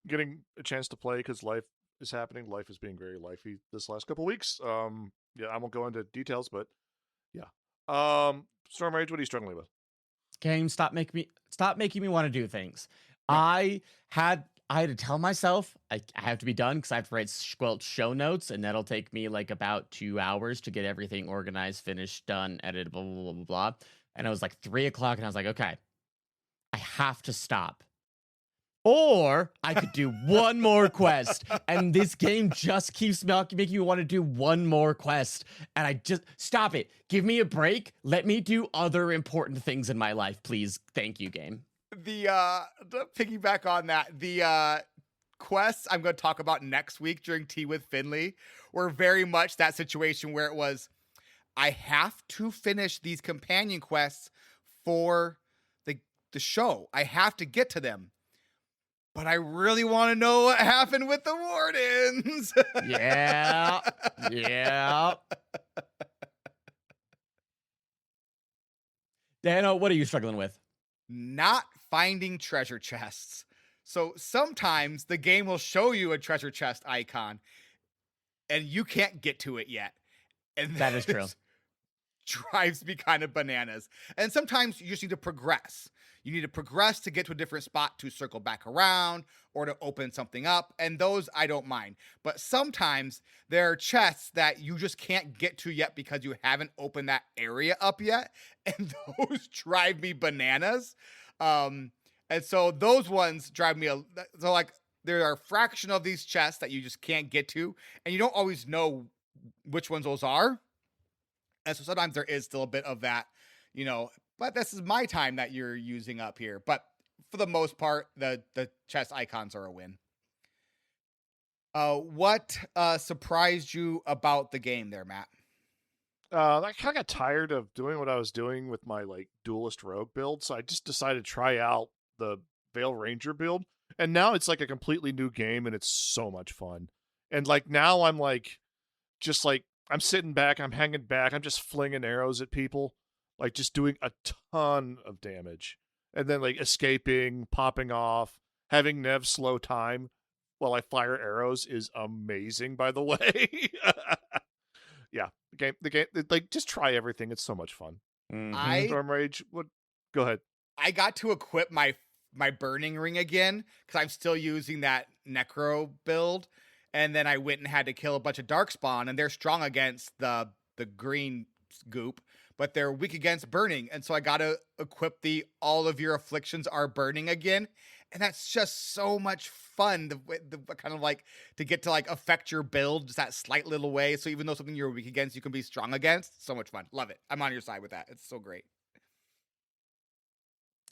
Getting a chance to play because life is happening. Life is being very lifey this last couple weeks. I won't go into details, but yeah. Storm Rage, what are you struggling with? game, stop making me want to do things. No. I had to tell myself I have to be done because I have to write squelch show notes, and that'll take me like about 2 hours to get everything organized, finished, done, edited, blah, blah, blah, blah, blah. And it was like 3 o'clock, and I was like, okay, I have to stop. Or I could do one more quest, and this game just keeps making me want to do one more quest. And I just stop it. Give me a break. Let me do other important things in my life, please. Thank you, game. To piggyback on that, the quests I'm going to talk about next week during Tea with Finley were very much that situation where it was, I have to finish these companion quests for the show. I have to get to them. But I really want to know what happened with the wardens. Yeah. Yeah. Dano, what are you struggling with? Not finding treasure chests. So sometimes the game will show you a treasure chest icon and you can't get to it yet. And that is true. Drives me kind of bananas. And sometimes you just need to progress. You need to progress to get to a different spot to circle back around or to open something up. And those I don't mind. But sometimes there are chests that you just can't get to yet because you haven't opened that area up yet. And those drive me bananas. And so those ones drive me. So like there are a fraction of these chests that you just can't get to. And you don't always know which ones those are. And so sometimes there is still a bit of that, but this is my time that you're using up here. But for the most part, the chest icons are a win. What surprised you about the game there, Matt? I kind of got tired of doing what I was doing with my duelist rogue build, so I just decided to try out the Veil Ranger build. And now it's like a completely new game, and it's so much fun. And now I'm I'm sitting back, I'm hanging back, I'm just flinging arrows at people, just doing a ton of damage. And then escaping, popping off, having Nev slow time while I fire arrows is amazing, by the way. Yeah, the game, just try everything. It's so much fun. Mm-hmm. Storm Rage, go ahead. I got to equip my burning ring again because I'm still using that necro build. And then I went and had to kill a bunch of darkspawn, and they're strong against the green goop, but they're weak against burning. And so I got to equip all of your afflictions are burning again. And that's just so much fun. The kind of to get to affect your build just that slight little way. So even though something you're weak against, you can be strong against. So much fun. Love it. I'm on your side with that. It's so great.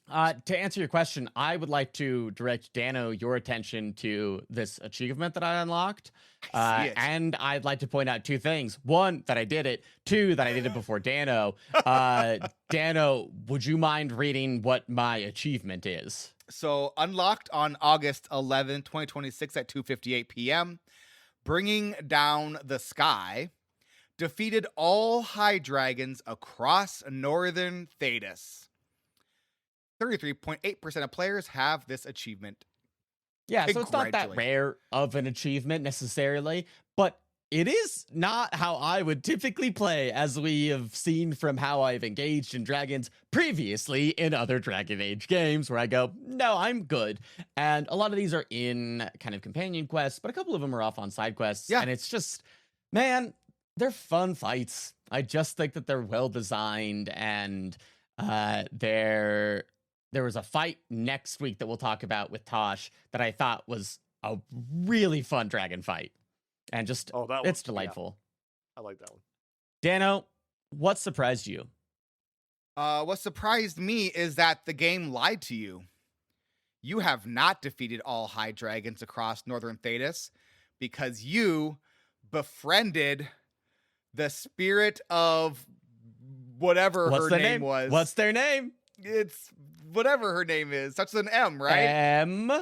To answer your question, I would like to direct Dano your attention to this achievement that I unlocked. And I'd like to point out 2 things. 1, that I did it. 2, that I did it before Dano. Dano, would you mind reading what my achievement is? So unlocked on August 11, 2026 at 2:58 p.m. Bringing down the sky. Defeated all high dragons across northern Thedas. 33.8% of players have this achievement. Yeah, so it's not that rare of an achievement necessarily, but it is not how I would typically play, as we have seen from how I've engaged in dragons previously in other Dragon Age games, where I go, no, I'm good. And a lot of these are in kind of companion quests, but a couple of them are off on side quests. Yeah. And it's just, man, they're fun fights. I just think that they're well designed, and there was a fight next week that we'll talk about with Taash that I thought was a really fun dragon fight. And just, it's delightful. Yeah. I like that one. Dano, what surprised you? What surprised me is that the game lied to you. You have not defeated all high dragons across northern Thedas because you befriended the spirit of whatever her name was. What's their name? It's whatever her name is. Starts with an M, right? M-Y...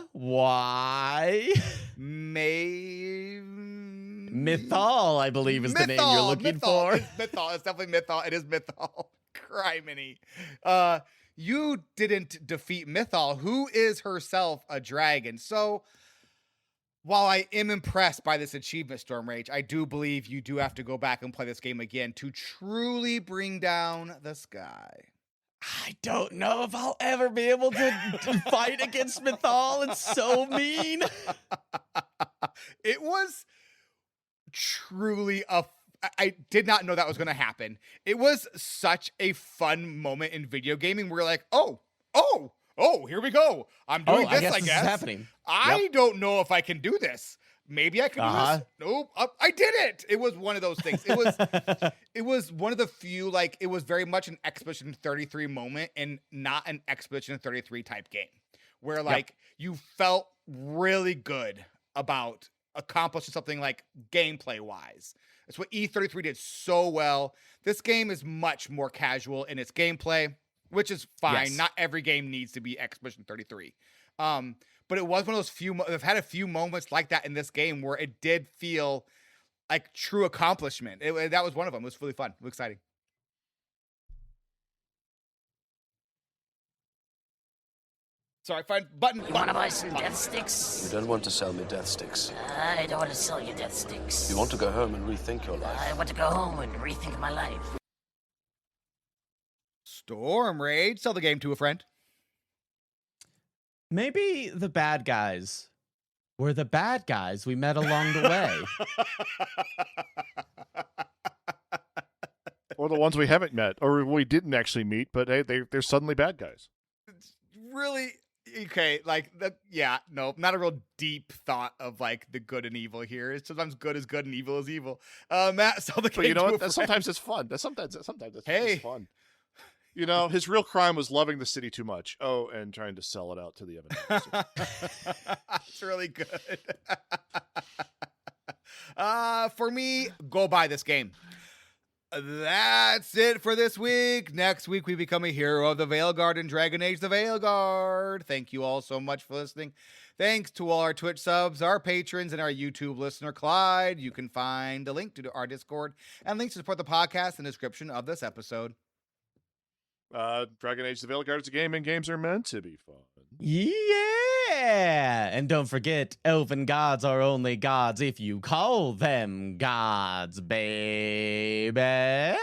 Mythal, I believe, is the name you're looking for. It's Mythal. It's definitely Mythal. It is Mythal. Criminy. You didn't defeat Mythal, who is herself a dragon. So, while I am impressed by this achievement, Storm Rage, I do believe you do have to go back and play this game again to truly bring down the sky. I don't know if I'll ever be able to fight against Mythal. It's so mean. It was truly I did not know that was going to happen. It was such a fun moment in video gaming where you're like, oh, here we go. I'm doing this, I guess. This is happening. I don't know if I can do this. Maybe I can do this. Nope. I did it. It was one of those things. It was one of the few, like, it was very much an Expedition 33 moment and not an Expedition 33 type game where, like, you felt really good about accomplishing something, like, gameplay wise. That's what E33 did so well. This game is much more casual in its gameplay, which is fine. Yes. Not every game needs to be Expedition 33. But it was one of those few, I've had a few moments like that in this game where it did feel like true accomplishment. That was one of them. It was really fun. It was exciting. Sorry, fine. Button. You want to buy some death sticks? You don't want to sell me death sticks. I don't want to sell you death sticks. You want to go home and rethink your life. I want to go home and rethink my life. Storm Rage. Sell the game to a friend. Maybe the bad guys were the bad guys we met along the way. Or the ones we haven't met, or we didn't actually meet, but hey, they're suddenly bad guys. It's really okay. Like not a real deep thought of like the good and evil here. It's sometimes good is good and evil is evil. Matt, sell the game. But you know to what? Sometimes it's fun. Sometimes it's Hey. fun. You know, his real crime was loving the city too much. Oh, and trying to sell it out to the other. It's really good. For me, go buy this game. That's it for this week. Next week, we become a hero of the Veilguard in Dragon Age the Veilguard. Thank you all so much for listening. Thanks to all our Twitch subs, our patrons, and our YouTube listener, Clyde. You can find a link to our Discord and links to support the podcast in the description of this episode. Dragon Age the Veilguard is a game, and games are meant to be fun. Yeah! And don't forget, elven gods are only gods if you call them gods, baby. This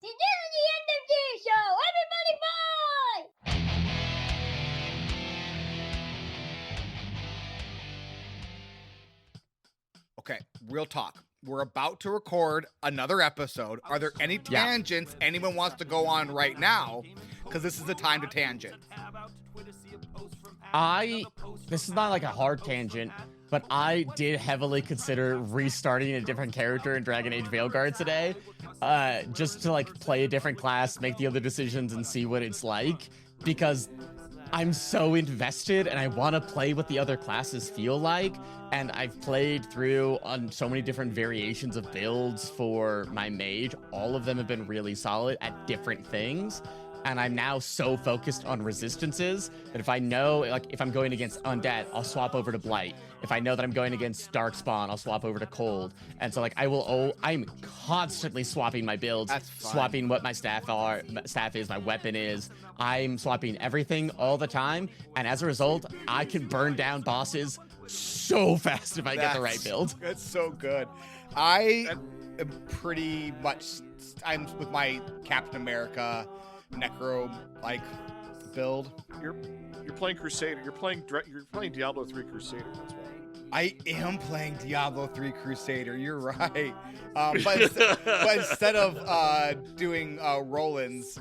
is the end of the show. Everybody bye! Okay, real talk. We're about to record another episode. Are there any tangents anyone wants to go on right now? Because this is the time to tangent. This is not like a hard tangent, but I did heavily consider restarting a different character in Dragon Age Veilguard today, just to like play a different class, make the other decisions, and see what it's like, because I'm so invested and I want to play what the other classes feel like. And I've played through on so many different variations of builds for my mage. All of them have been really solid at different things. And I'm now so focused on resistances that if I know, like, if I'm going against Undead, I'll swap over to Blight. If I know that I'm going against Darkspawn, I'll swap over to Cold. And so, like, I'm constantly swapping my builds, swapping what my staff is, my weapon is. I'm swapping everything all the time. And as a result, I can burn down bosses so fast if I get the right build. That's so good. I am pretty much, I'm with my Captain America Necro like build. You're playing Crusader. You're playing Diablo 3 Crusader. That's why. I am playing Diablo 3 Crusader. You're right. But instead of doing Roland's,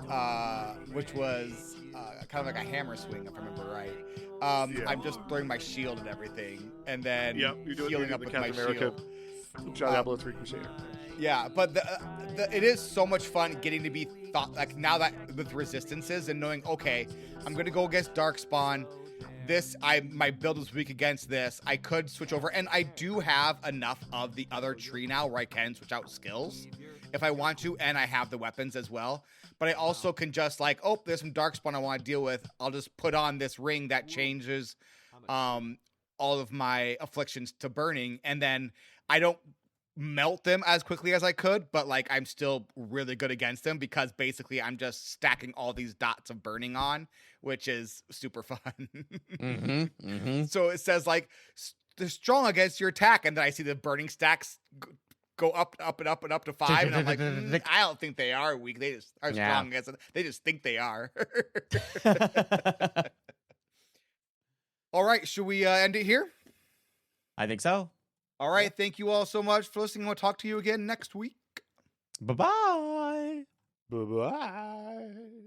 which was kind of like a hammer swing, if I remember right. I'm just throwing my shield and everything, and then healing up with my shield. Diablo 3 Crusader. Yeah, but it is so much fun getting to be thought like now that with resistances and knowing, okay, I'm gonna go against Darkspawn. My build is weak against this. I could switch over, and I do have enough of the other tree now where I can switch out skills if I want to, and I have the weapons as well. But I also can just like, oh, there's some Darkspawn I want to deal with. I'll just put on this ring that changes all of my afflictions to burning, and then I don't melt them as quickly as I could, but like I'm still really good against them because basically I'm just stacking all these dots of burning on, which is super fun. So it says like they're strong against your attack, and then I see the burning stacks go up, up, and up, and up to 5. And I'm like, I don't think they are weak. They just are strong. They just think they are. All right. Should we end it here? I think so. All right. Thank you all so much for listening. We'll talk to you again next week. Bye-bye. Bye-bye.